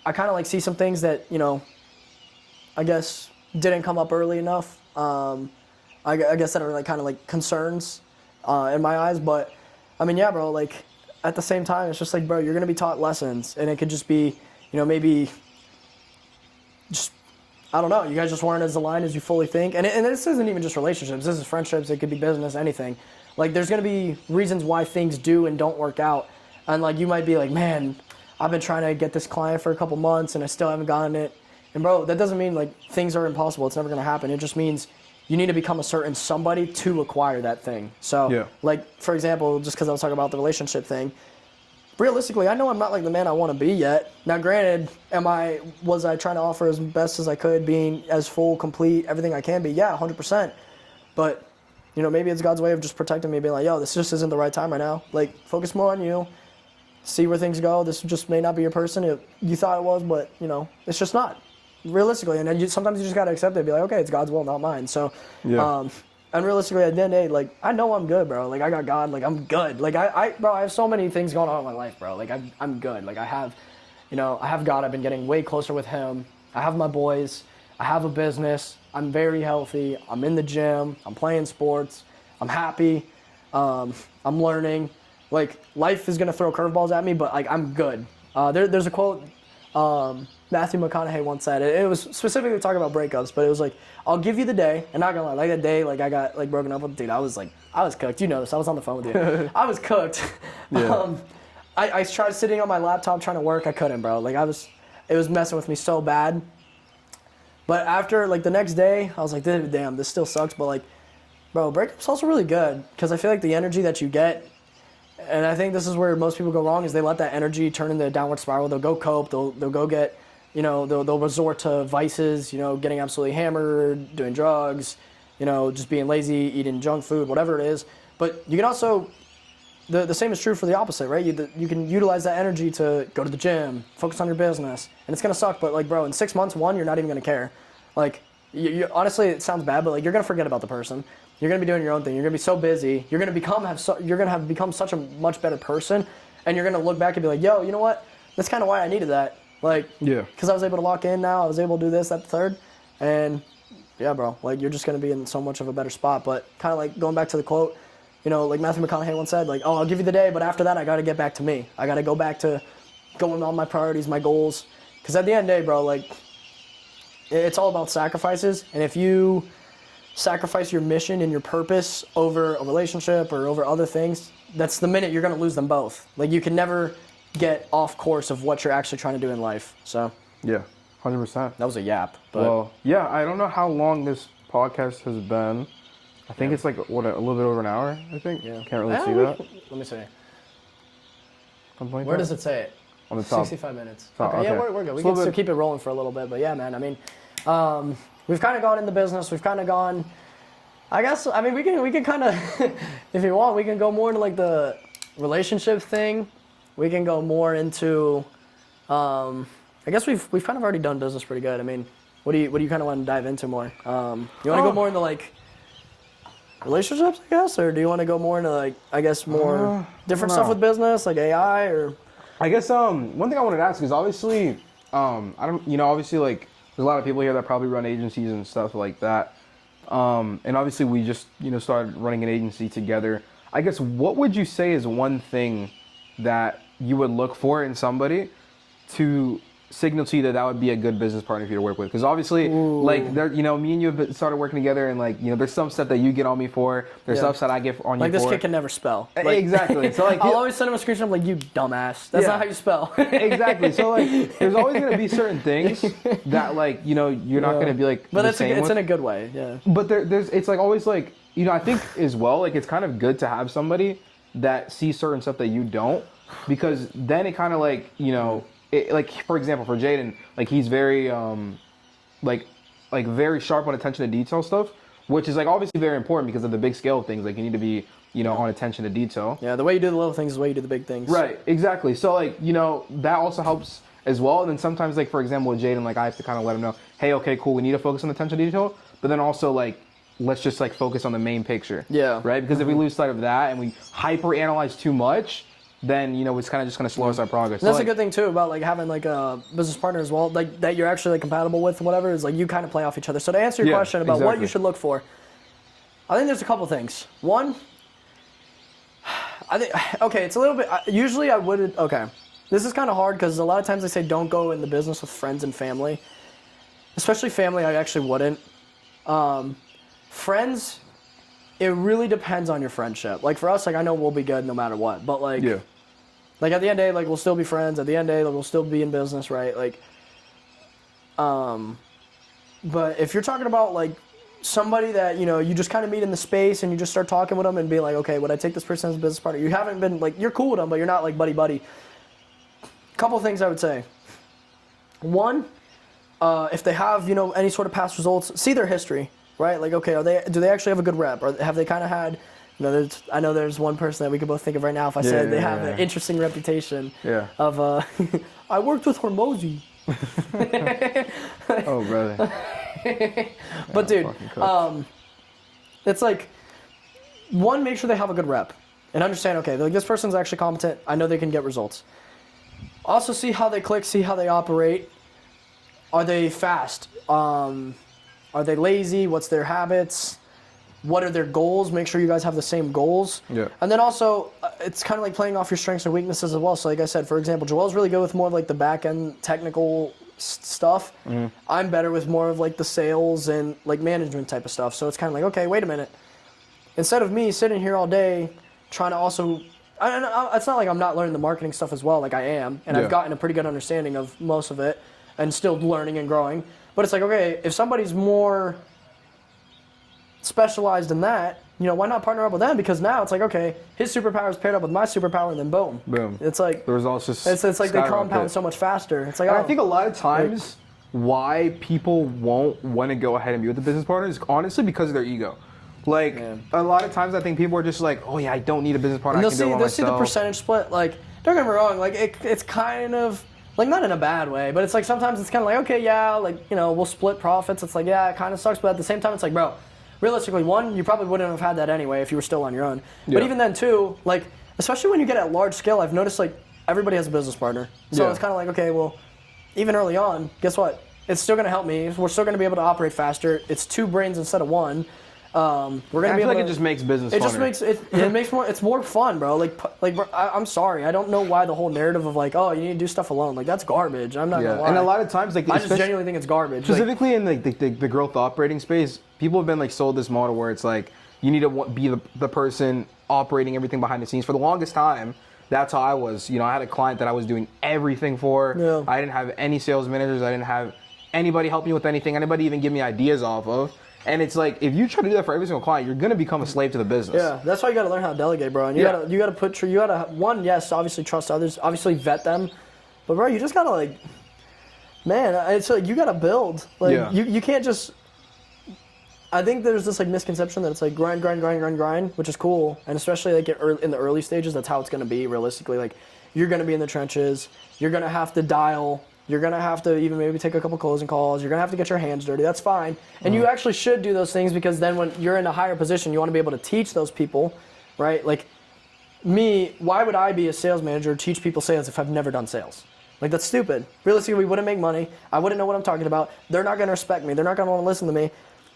I kind of, like, see some things that, you know, I guess didn't come up early enough. I guess that are, like, kind of, like, concerns in my eyes. But, I mean, yeah, bro, like, at the same time, it's just like, bro, you're going to be taught lessons. And it could just be, you know, maybe just, I don't know, you guys just weren't as aligned as you fully think. And this isn't even just relationships. This is friendships. It could be business, anything. Like, there's going to be reasons why things do and don't work out. And, like, you might be like, man, I've been trying to get this client for a couple months and I still haven't gotten it. And, bro, that doesn't mean, like, things are impossible. It's never going to happen. It just means you need to become a certain somebody to acquire that thing. So, like, for example, just because I was talking about the relationship thing, realistically, I know I'm not, like, the man I want to be yet. Now, granted, was I trying to offer as best as I could, being as full, complete, everything I can be? Yeah, 100%. But, you know, maybe it's God's way of just protecting me, being like, yo, this just isn't the right time right now. Like, focus more on you. See where things go. This just may not be your person. You thought it was, but, you know, it's just not. Realistically. And then sometimes you just got to accept it. Be like, okay, it's God's will, not mine. So, and realistically, at the end of the day, like, I know I'm good, bro. Like, I got God. Like, I'm good. Like, bro, I have so many things going on in my life, bro. Like, I'm good. Like, I have God. I've been getting way closer with him. I have my boys. I have a business. I'm very healthy. I'm in the gym. I'm playing sports. I'm happy. I'm learning. Like, life is going to throw curveballs at me, but, like, I'm good. There's a quote Matthew McConaughey once said. It was specifically talking about breakups, but it was like, I'll give you the day, and not going to lie, like that day, like, I got, like, broken up with, dude, I was cooked. You know this. I was on the phone with you. I was cooked. I tried sitting on my laptop trying to work. I couldn't, bro. Like, it was messing with me so bad. But after, like, the next day, I was like, damn, this still sucks. But, like, bro, breakup's also really good because I feel like the energy that you get, and I think this is where most people go wrong, is they let that energy turn into a downward spiral. They'll go cope. They'll go get, you know, they'll resort to vices, you know, getting absolutely hammered, doing drugs, you know, just being lazy, eating junk food, whatever it is. But you can also, the same is true for the opposite, right? You can utilize that energy to go to the gym, focus on your business. And it's going to suck, but, like, bro, in 6 months, you're not even going to care. Like, you honestly, it sounds bad, but, like, you're going to forget about the person. You're going to be doing your own thing. You're going to be so busy. You're going to have become such a much better person. And you're going to look back and be like, yo, you know what? That's kind of why I needed that. Like, because I was able to lock in now. I was able to do this, that, the third. And, yeah, bro, like, you're just going to be in so much of a better spot. But kind of like going back to the quote, you know, like Matthew McConaughey once said, like, oh, I'll give you the day, but after that, I got to get back to me. I got to go back to going on my priorities, my goals. Because at the end of the day, bro, like, it's all about sacrifices. And if you sacrifice your mission and your purpose over a relationship or over other things, that's the minute you're going to lose them both. Like, you can never get off course of what you're actually trying to do in life. So Yeah, 100%. that was a yap. But Well, yeah, I don't know how long this podcast has been. I think it's like, what, a little bit over an hour, I think? yeah. Can't really see that. Let me see. Something like Where that. does it say it? On the top. 65 minutes. Top, Okay, yeah, okay. we're good. We It's a can little still bit- keep it rolling for a little bit. But yeah, man, I mean, we've kind of gone into business. We've kind of gone, I guess, I mean, we can kind of, if you want, we can go more into like the relationship thing. We can go more into, I guess we've kind of already done business pretty good. I mean, what do you kind of want to dive into more? You want to go more into like relationships, I guess, or do you want to go more into like, I guess, more different I don't stuff know. with business, like AI or? I guess one thing I wanted to ask is obviously obviously like there's a lot of people here that probably run agencies and stuff like that. And obviously we just, started running an agency together. I guess what would you say is one thing that you would look for in somebody to signal to you that would be a good business partner for you to work with? Because obviously, like, there, me and you have started working together, and like, there's some stuff that you get on me for. There's Yeah. stuff that I get on Like, you this for. kid can never spell. Like, Exactly. So like, I'll always send him a screenshot. I'm like, you dumbass. That's Yeah. not how you spell. Exactly. So like, there's always gonna be certain things that like, you're not gonna be like. But the it's same it's with. in a good way. Yeah. But there's it's like always like, I think as well, like it's kind of good to have somebody that sees certain stuff that you don't, because then it kind of like, like for example, for Jaden, like he's very like very sharp on attention to detail stuff, which is like obviously very important because of the big scale of things. Like you need to be, on attention to detail. Yeah. The way you do the little things is the way you do the big things. Right, exactly. So like, that also helps as well. And then sometimes like, for example, with Jaden, like I have to kind of let him know, hey, okay, cool, we need to focus on attention to detail, but then also like, let's just like focus on the main picture. Yeah. Right? Because if we lose sight of that and we hyper analyze too much, then it's kind of just going to slow us our progress. And that's So, a good thing too about like having like a business partner as well, like that you're actually like compatible with, whatever, is like you kind of play off each other. So to answer your Yeah, question about what exactly. you should look for, I think there's a couple things. One, I think okay, it's a little bit. Usually I wouldn't. Okay, this is kind of hard because a lot of times they say don't go in the business with friends and family, especially family. I actually wouldn't. Friends, it really depends on your friendship. Like for us, like I know we'll be good no matter what, but like. yeah. Like at the end of the day, like we'll still be friends. At the end of the day, like, we'll still be in business, right? Like, but if you're talking about like somebody that you just kind of meet in the space and you just start talking with them and be like, okay, would I take this person as a business partner? You haven't been like you're cool with them, but you're not like buddy. Couple things I would say. One, if they have any sort of past results, see their history, right? Like, okay, do they actually have a good rep, or have they kind of had I know there's one person that we could both think of right now. If I said they have an interesting reputation of, I worked with Hormozy. Oh, brother. But dude, Fucking cooked. it's like, one, make sure they have a good rep and understand, okay, like this person's actually competent. I know they can get results. Also see how they click, see how they operate. Are they fast? Are they lazy? What's their habits? What are their goals? Make sure you guys have the same goals. Yeah. And then also, it's kind of like playing off your strengths and weaknesses as well. So like I said, for example, Joel's really good with more of like the back-end technical stuff. Mm-hmm. I'm better with more of like the sales and like management type of stuff. So it's kind of like, okay, wait a minute. Instead of me sitting here all day trying to also, it's not like I'm not learning the marketing stuff as well, like I am. And Yeah. I've gotten a pretty good understanding of most of it and still learning and growing. But it's like, okay, if somebody's more specialized in that, why not partner up with them? Because now it's like, okay, his superpower is paired up with my superpower, and then boom. Boom. It's like The results just it's like they skyrocket. compound so much faster. It's like, And oh, I think a lot of times why people won't want to go ahead and be with a business partner is honestly because of their ego. Like a lot of times I think people are just like, oh yeah, I don't need a business partner. and I they'll can do it by they'll see the myself. percentage split. Like, don't get me wrong, like it's kind of like not in a bad way, but it's like sometimes it's kind of like, okay, yeah, like we'll split profits. It's like, yeah, it kind of sucks, but at the same time, it's like, bro, realistically, one, you probably wouldn't have had that anyway if you were still on your own. But Yeah. even then, two, like, especially when you get at large scale, I've noticed, like, everybody has a business partner. So Yeah. it's kind of like, okay, well, even early on, guess what? It's still going to help me. We're still going to be able to operate faster. It's two brains instead of one. We're gonna I be feel able like to, it just makes business it just funner. makes it makes more it's more fun, bro. Like bro, I'm sorry, I don't know why the whole narrative of like, oh, you need to do stuff alone, like that's garbage. I'm not gonna lie. And a lot of times, like I just especially- genuinely think it's garbage. Like, specifically in the growth operating space, people have been like sold this model where it's like you need to be the person operating everything behind the scenes. For the longest time, that's how I was. You know, I had a client that I was doing everything for. Yeah. I didn't have any sales managers. I didn't have anybody help me with anything. Anybody even give me ideas off of. And it's like if you try to do that for every single client, you're gonna become a slave to the business. yeah, that's why you gotta learn how to delegate, bro. And you gotta one, yes, obviously trust others, obviously vet them, but bro, you just gotta like, man, it's like you gotta build. Like Yeah. you can't just. I think there's this like misconception that it's like grind, which is cool, and especially like in the early stages, that's how it's gonna be realistically. Like you're gonna be in the trenches, you're gonna have to dial. You're going to have to even maybe take a couple closing calls. You're going to have to get your hands dirty. That's fine. And you actually should do those things because then when you're in a higher position, you want to be able to teach those people, right? Like me, why would I be a sales manager or teach people sales if I've never done sales? Like that's stupid. Realistically, we wouldn't make money. I wouldn't know what I'm talking about. They're not going to respect me. They're not going to want to listen to me.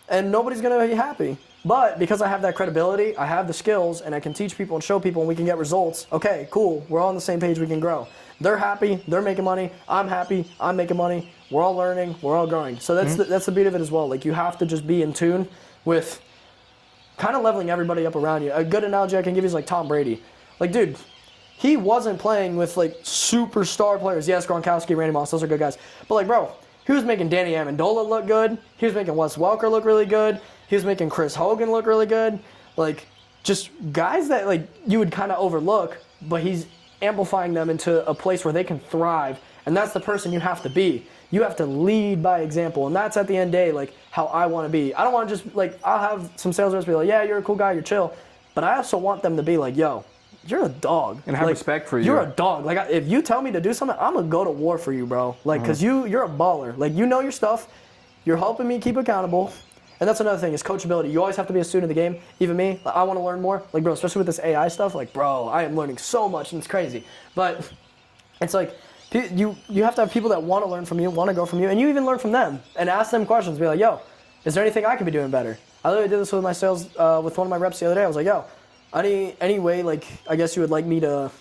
And nobody's going to be happy. But because I have that credibility, I have the skills, and I can teach people and show people and we can get results, okay, cool. We're all on the same page. We can grow. They're happy, they're making money, I'm happy, I'm making money, we're all learning, we're all growing. So that's that's the beauty of it as well. Like you have to just be in tune with kind of leveling everybody up around you. A good analogy I can give you is like Tom Brady. Like dude, he wasn't playing with like superstar players. Yes, Gronkowski, Randy Moss, those are good guys. But like bro, he was making Danny Amendola look good, he was making Wes Welker look really good, he was making Chris Hogan look really good. Like just guys that like you would kind of overlook, but he's amplifying them into a place where they can thrive, and that's the person you have to be. You have to lead by example, and that's at the end of the day like how I want to be. I don't want to just like I'll have some sales reps be like, yeah, you're a cool guy, you're chill, but I also want them to be like, yo, you're a dog, And have like, respect for you. You're a dog. Like if you tell me to do something, I'm gonna go to war for you, bro. Like because you're a baller. Like you know your stuff. You're helping me keep accountable. And that's another thing is coachability. You always have to be a student of the game. Even me, I want to learn more. Like, bro, especially with this AI stuff, like, bro, I am learning so much and it's crazy. But it's like you have to have people that want to learn from you, want to go from you, and you even learn from them and ask them questions. Be like, yo, is there anything I could be doing better? I literally did this with my sales, with one of my reps the other day. I was like, yo, any way, like, I guess you would like me to,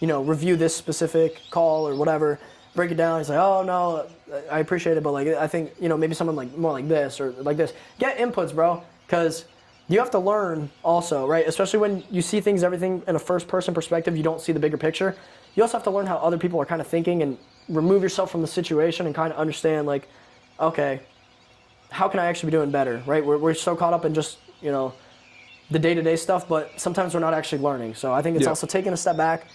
review this specific call or whatever, break it down. He's like, oh no, I appreciate it, but like I think maybe someone like more like this or like this. Get inputs, bro, because you have to learn also, right? Especially when you see everything in a first person perspective, you don't see the bigger picture. You also have to learn how other people are kind of thinking and remove yourself from the situation and kind of understand like, okay, how can I actually be doing better, right? We're so caught up in just the day-to-day stuff, but sometimes we're not actually learning. So I think it's also taking a step back.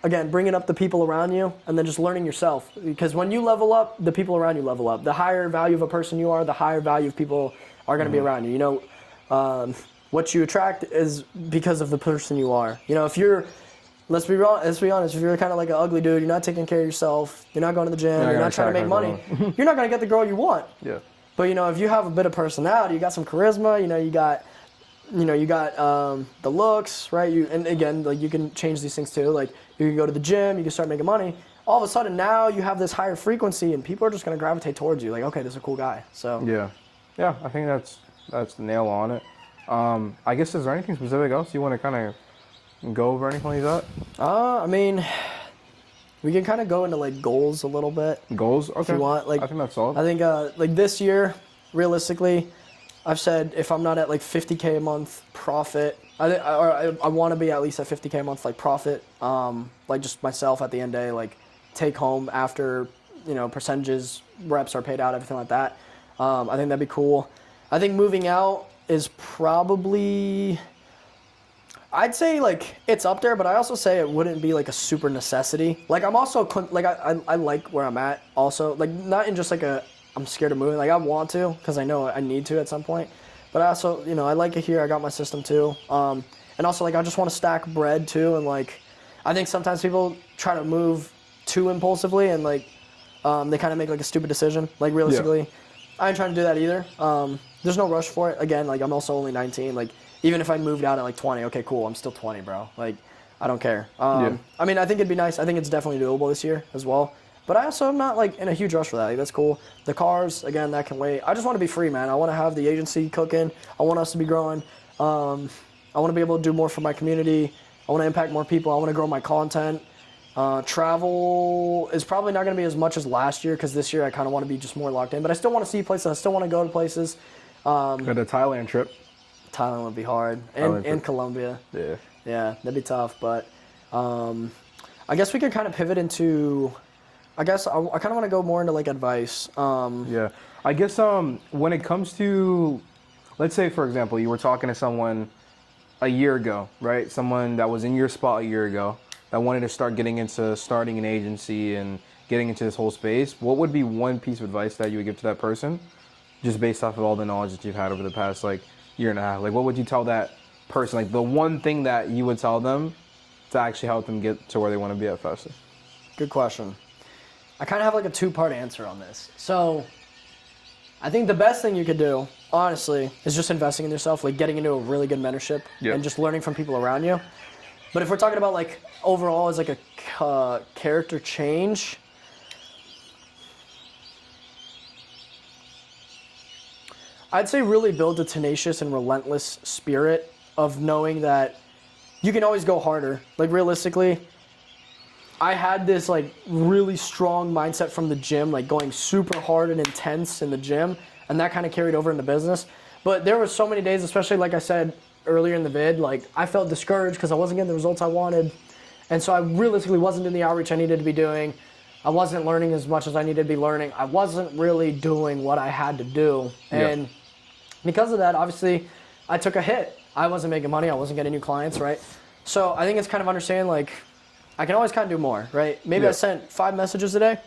Again, bringing up the people around you and then just learning yourself. Because when you level up, the people around you level up. The higher value of a person you are, the higher value of people are going to be around you. What you attract is because of the person you are. If you're, let's be honest, if you're kind of like an ugly dude, you're not taking care of yourself, you're not going to the gym, you're not trying to make money, you're not going to get the girl you want. Yeah. But, if you have a bit of personality, you got some charisma, you got the looks, right? And again, like you can change these things too. Like you can go to the gym, you can start making money. All of a sudden now you have this higher frequency and people are just going to gravitate towards you. Like, okay, this is a cool guy. So Yeah, I think that's the nail on it. I guess is there anything specific else you want to kind of go over, anything like that? I mean, we can kind of go into like goals a little bit. Goals? Okay. If you want. Like, I think that's solid. I think like this year, realistically, I've said if I'm not at like 50K a month profit, I want to be at least at 50K a month like profit. Like just myself at the end of the day, like take home after percentages, reps are paid out, everything like that. I think that'd be cool. I think moving out is probably, I'd say like it's up there, but I also say it wouldn't be like a super necessity. Like I'm also like I like where I'm at also, like not in just like I'm scared of moving. Like I want to because I know I need to at some point. But I also, I like it here. I got my system too. And also like I just want to stack bread too. And like I think sometimes people try to move too impulsively and like they kind of make like a stupid decision. Like realistically, I ain't trying to do that either. There's no rush for it. Again, like I'm also only 19. Like even if I moved out at like 20, okay, cool. I'm still 20, bro. Like I don't care. I mean, I think it'd be nice. I think it's definitely doable this year as well. But I also am not like in a huge rush for that. Like, that's cool. The cars, again, that can wait. I just want to be free, man. I want to have the agency cooking. I want us to be growing. I want to be able to do more for my community. I want to impact more people. I want to grow my content. Travel is probably not going to be as much as last year because this year I kind of want to be just more locked in. But I still want to see places. I still want to go to places. Got a Thailand trip. Thailand would be hard. And Colombia. Yeah. Yeah, that'd be tough. But I guess we could kind of pivot into, I guess I kind of want to go more into like advice. Yeah. I guess when it comes to, let's say, for example, you were talking to someone a year ago, right? Someone that was in your spot a year ago that wanted to start getting into starting an agency and getting into this whole space. What would be one piece of advice that you would give to that person just based off of all the knowledge that you've had over the past like year and a half? Like what would you tell that person? Like the one thing that you would tell them to actually help them get to where they want to be at faster? Good question. I kind of have like a two-part answer on this. So I think the best thing you could do, honestly, is just investing in yourself, like getting into a really good mentorship and just learning from people around you. But if we're talking about like overall as like a character change, I'd say really build a tenacious and relentless spirit of knowing that you can always go harder. Like realistically, I had this like really strong mindset from the gym, like going super hard and intense in the gym, and that kind of carried over into business. But there were so many days, especially like I said earlier in the vid, like I felt discouraged because I wasn't getting the results I wanted. And so I realistically wasn't doing the outreach I needed to be doing. I wasn't learning as much as I needed to be learning. I wasn't really doing what I had to do. And because of that, obviously, I took a hit. I wasn't making money. I wasn't getting new clients, right? So I think it's kind of understanding, like, I can always kind of do more, right? Maybe I sent 5 messages today.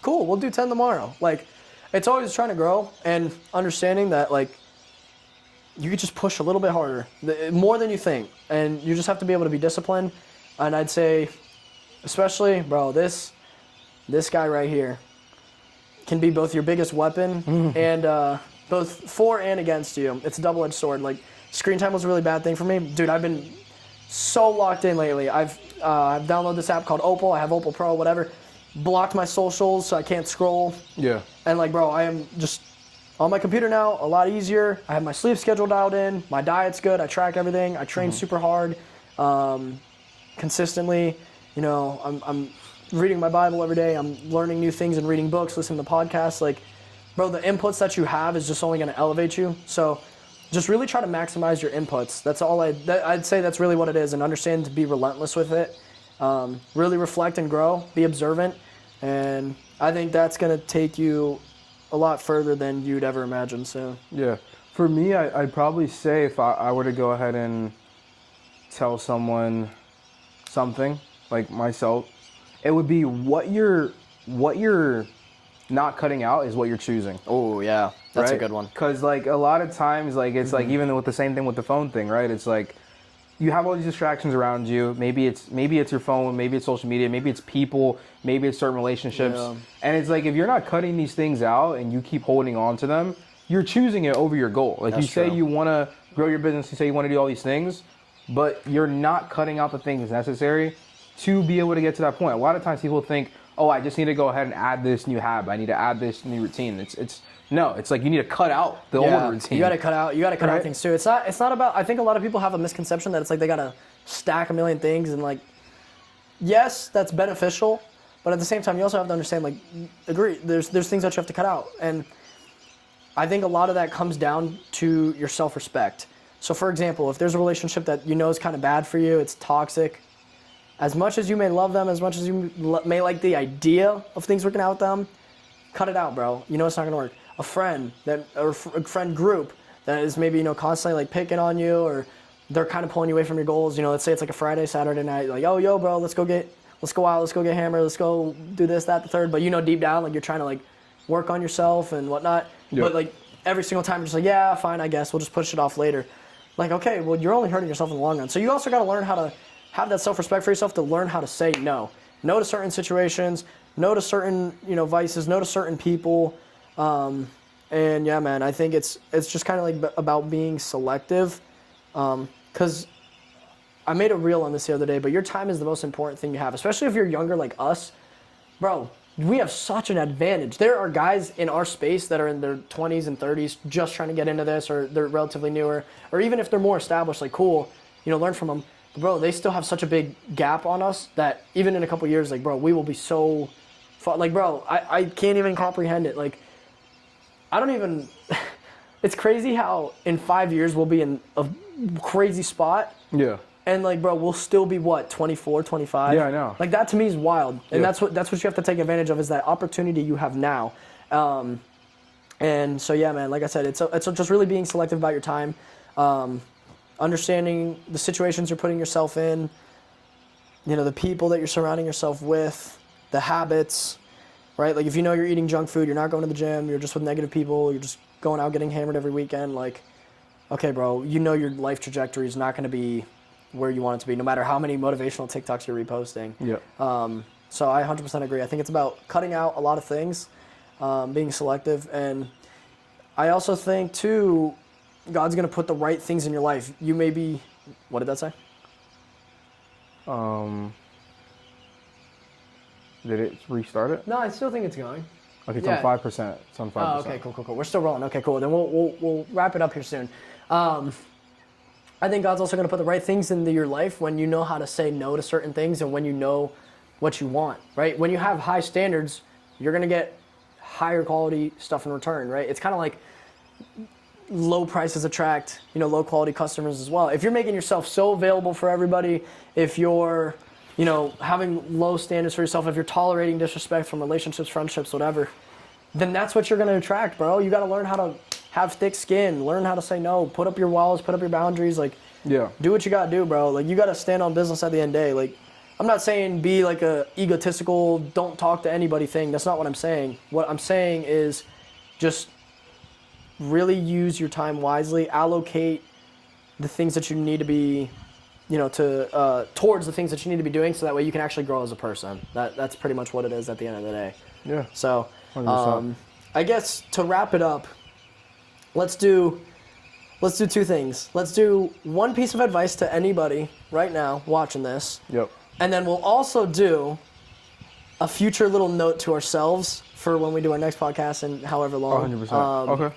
Cool, we'll do 10 tomorrow. Like, it's always trying to grow and understanding that, like, you could just push a little bit harder, more than you think. And you just have to be able to be disciplined. And I'd say, especially, bro, this guy right here can be both your biggest weapon and both for and against you. It's a double-edged sword. Like, screen time was a really bad thing for me. Dude, I've been so locked in lately. I've downloaded this app called Opal. I have Opal Pro, whatever. Blocked my socials so I can't scroll. Yeah. And like, bro, I am just on my computer now, a lot easier. I have my sleep schedule dialed in. My diet's good. I track everything. I train super hard, consistently. You know, I'm reading my Bible every day. I'm learning new things and reading books, listening to podcasts. Like, bro, the inputs that you have is just only going to elevate you. So just really try to maximize your inputs. That's all I'd say that's really what it is, and understand to be relentless with it. Really reflect and grow, be observant, and I think that's going to take you a lot further than you'd ever imagine. So yeah, for me, I'd probably say if I were to go ahead and tell someone something, like myself, it would be what you're not cutting out is what you're choosing. Oh yeah, that's a good one. Because like a lot of times, like it's like even with the same thing with the phone thing, right? It's like you have all these distractions around you. Maybe it's your phone, maybe it's social media, maybe it's people, maybe it's certain relationships. Yeah. And it's like if you're not cutting these things out and you keep holding on to them, you're choosing it over your goal. Like you say you want to grow your business, you say you want to do all these things, but you're not cutting out the things necessary to be able to get to that point. A lot of times people think, oh, I just need to go ahead and add this new habit. I need to add this new routine. It's like you need to cut out the old routine. You got to cut out things too. It's not about, I think a lot of people have a misconception that it's like they got to stack a million things, and like, yes, that's beneficial, but at the same time, you also have to understand, like, agree, there's things that you have to cut out. And I think a lot of that comes down to your self-respect. So for example, if there's a relationship that you know is kind of bad for you, it's toxic, as much as you may love them, as much as you may like the idea of things working out with them, cut it out, bro. You know it's not gonna work. A friend or a friend group that is maybe, you know, constantly like picking on you, or they're kind of pulling you away from your goals. You know, let's say it's like a Friday, Saturday night, like, oh, yo, bro, let's go out, let's go get hammered, let's go do this, that, the third. But you know, deep down, like you're trying to like work on yourself and whatnot. Yep. But like every single time you're just like, yeah, fine, I guess we'll just push it off later. Like, okay, well, you're only hurting yourself in the long run. So you also got to learn how to have that self-respect for yourself, to learn how to say no. No to certain situations, no to certain, you know, vices, no to certain people. And yeah, man, I think it's just kind of like about being selective. Because I made a reel on this the other day, but your time is the most important thing you have, especially if you're younger like us. bro, we have such an advantage. There are guys in our space that are in their 20s and 30s just trying to get into this, or they're relatively newer, or even if they're more established, like cool, learn from them. But bro, they still have such a big gap on us that even in a couple years, like bro, we will be so, like bro, I can't even comprehend it. Like, I don't even, it's crazy how in 5 years we'll be in a crazy spot. Yeah. And like, bro, we'll still be what, 24, 25? Yeah, I know. Like that to me is wild, and Yeah. that's what you have to take advantage of, is that opportunity you have now. And so yeah, man, like I said, it's just really being selective about your time, understanding the situations you're putting yourself in, the people that you're surrounding yourself with, the habits, right? Like if you know you're eating junk food, you're not going to the gym, you're just with negative people, you're just going out getting hammered every weekend. Like, okay, bro, your life trajectory is not going to be where you want it to be, no matter how many motivational TikToks you're reposting. Yeah. So I 100% agree. I think it's about cutting out a lot of things, being selective, and I also think too, God's gonna put the right things in your life. You may be, what did that say? Did it restart it? No, I still think it's going. Okay, it's Yeah. on 5%. It's on 5%. Oh, okay, cool. We're still rolling. Okay, cool. Then we'll wrap it up here soon. I think God's also going to put the right things into your life when you know how to say no to certain things, and when you know what you want, right? When you have high standards, you're going to get higher quality stuff in return, right? It's kind of like low prices attract, low quality customers as well. If you're making yourself so available for everybody, if you're, having low standards for yourself, if you're tolerating disrespect from relationships, friendships, whatever, then that's what you're going to attract, bro. You got to learn how to have thick skin, learn how to say no, put up your walls, put up your boundaries, like, Yeah. do what you got to do, bro. Like, you got to stand on business at the end of the day. Like, I'm not saying be like a egotistical, don't talk to anybody thing. That's not what I'm saying. What I'm saying is just really use your time wisely, allocate the things that you need to be, towards the things that you need to be doing, so that way you can actually grow as a person. That's pretty much what it is at the end of the day. Yeah. So, 100%. I guess to wrap it up, let's do two things. Let's do one piece of advice to anybody right now watching this, Yep. and then we'll also do a future little note to ourselves for when we do our next podcast in however long. 100%. Okay.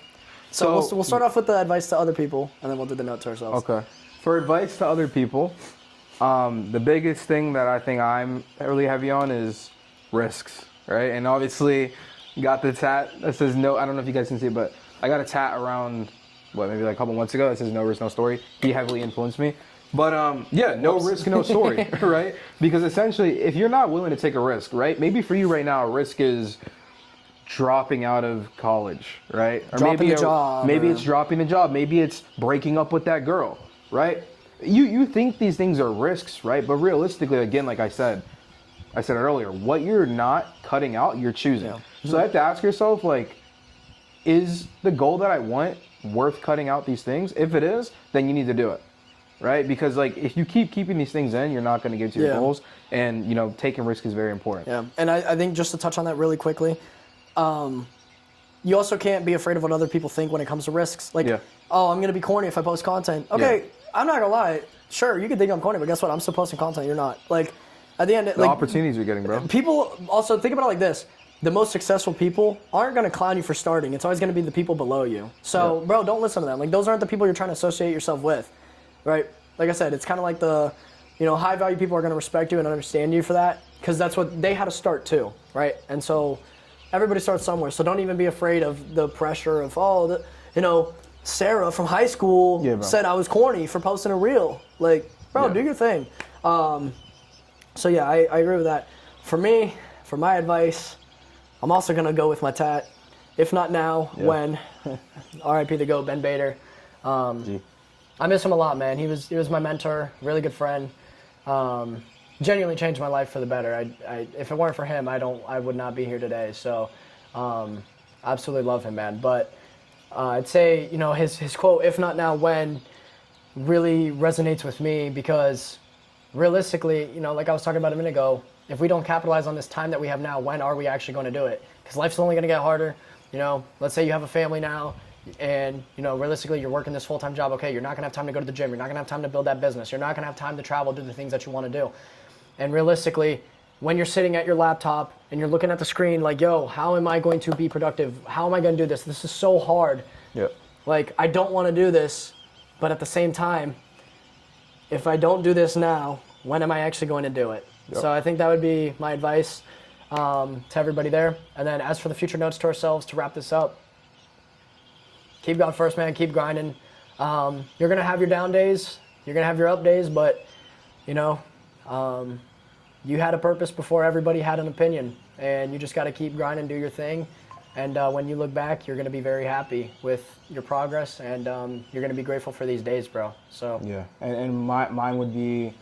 So we'll start off with the advice to other people, and then we'll do the note to ourselves. Okay. For advice to other people, the biggest thing that I think I'm really heavy on is risks, right? And obviously, got the tat that says no. I don't know if you guys can see it, but I got a tat around, maybe like a couple months ago that says no risk, no story. He heavily influenced me. But no risk, no story, right? Because essentially, if you're not willing to take a risk, right? Maybe for you right now, a risk is dropping out of college, right? Or Dropping maybe the job, Maybe or- it's dropping the job. Maybe it's breaking up with that girl, right? You think these things are risks, right? But realistically, again, like I said earlier, what you're not cutting out, you're choosing. Yeah. So I have to ask yourself, like, is the goal that I want worth cutting out these things? If it is, then you need to do it, right? Because like if you keep keeping these things in, you're not going to get to your Yeah. goals, and taking risk is very important. Yeah, and I think just to touch on that really quickly, you also can't be afraid of what other people think when it comes to risks. Like, Yeah. oh, I'm going to be corny if I post content. Okay, I'm not going to lie. Sure, you can think I'm corny, but guess what? I'm still posting content. You're not. Like, at the end, The like, opportunities you're getting, bro. people also think about it like this. The most successful people aren't going to clown you for starting. It's always going to be the people below you. So, bro, don't listen to them. Like, those aren't the people you're trying to associate yourself with, right? Like I said, it's kind of like the, high value people are going to respect you and understand you for that, because that's what they had to start too, right? And so everybody starts somewhere. So don't even be afraid of the pressure of, Sarah from high school Yeah, bro. said I was corny for posting a reel. Like, bro, Yeah. do your thing. So yeah, I agree with that. For me, for my advice, I'm also gonna go with my tat. If not now, when? R.I.P. the GOAT, Ben Bader. I miss him a lot, man. He was my mentor, really good friend. Genuinely changed my life for the better. If it weren't for him, I would not be here today. So, absolutely love him, man. But I'd say, his quote, "If not now, when," really resonates with me, because realistically, like I was talking about a minute ago, if we don't capitalize on this time that we have now, when are we actually going to do it? Because life's only going to get harder. Let's say you have a family now, and realistically you're working this full-time job. Okay, you're not going to have time to go to the gym. You're not going to have time to build that business. You're not going to have time to travel, do the things that you want to do. And realistically, when you're sitting at your laptop and you're looking at the screen, like, yo, how am I going to be productive? How am I going to do this? This is so hard. Yep. Like, I don't want to do this, but at the same time, if I don't do this now, when am I actually going to do it? Yep. So I think that would be my advice to everybody there. And then as for the future notes to ourselves, to wrap this up, keep going first, man. Keep grinding. You're going to have your down days. You're going to have your up days, but, you know, you had a purpose before everybody had an opinion. And you just got to keep grinding, do your thing. And when you look back, you're going to be very happy with your progress, and you're going to be grateful for these days, bro. So Yeah, and mine would be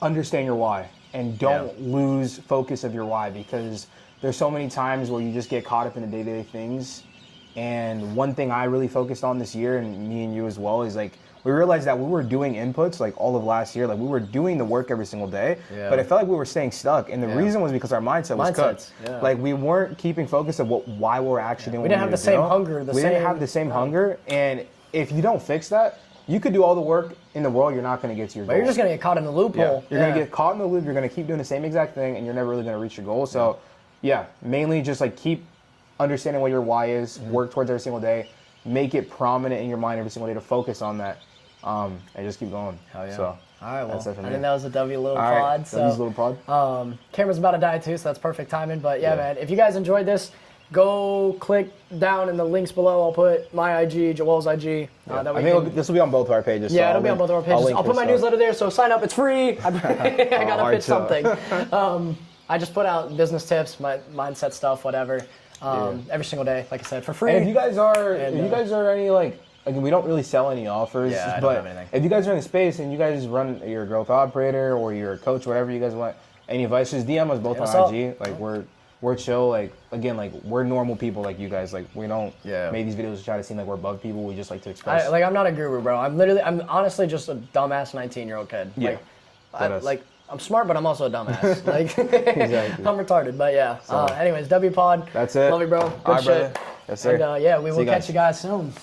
understand your why and don't lose focus of your why, because there's so many times where you just get caught up in the day-to-day things. And one thing I really focused on this year, and me and you as well, is like we realized that we were doing inputs like all of last year, like we were doing the work every single day, but it felt like we were staying stuck. And the reason was because our mindset was cooked. Like we weren't keeping focus of why we're actually doing. we didn't have the same hunger. We didn't have the same hunger, and if you don't fix that, you could do all the work in the world, you're not going to get to your goal. But you're just going to get caught in the loophole. You're going to get caught in the loop. You're going to keep doing the same exact thing, and you're never really going to reach your goal. So, mainly just like keep understanding what your why is, work towards every single day, make it prominent in your mind every single day to focus on that, and just keep going. Hell yeah. So, all right, well, that's it for I me. think that was a W little All right, pod. So, W's little pod. Camera's about to die too, so that's perfect timing. But yeah, man, if you guys enjoyed this, go click down in the links below. I'll put my IG, Joel's IG. That I we think can, this will be on both of our pages. yeah, so it'll be on both of our pages. I'll put my newsletter there, so sign up. It's free. I gotta hard pitch something. I just put out business tips, my mindset stuff, whatever, every single day. Like I said, for free. And if you guys are, any like, again, we don't really sell any offers, Yeah, I don't but have anything. if you guys are in the space and you guys run your growth operator or you're a coach, whatever you guys want, any advice, just DM us both Hit us on up. IG. Like we're chill. Like again, like we're normal people like you guys. Like we don't make these videos to try to seem like we're above people. We just like to express. I'm not a guru, bro. I'm honestly just a dumbass 19-year-old kid. Yeah. I'm smart, but I'm also a dumbass. Like, Exactly. I'm retarded, but yeah. Anyways, W Pod. That's it. Love you, bro. Good All right, shit. brother. Yes, sir. And we See will you catch guys. you guys soon.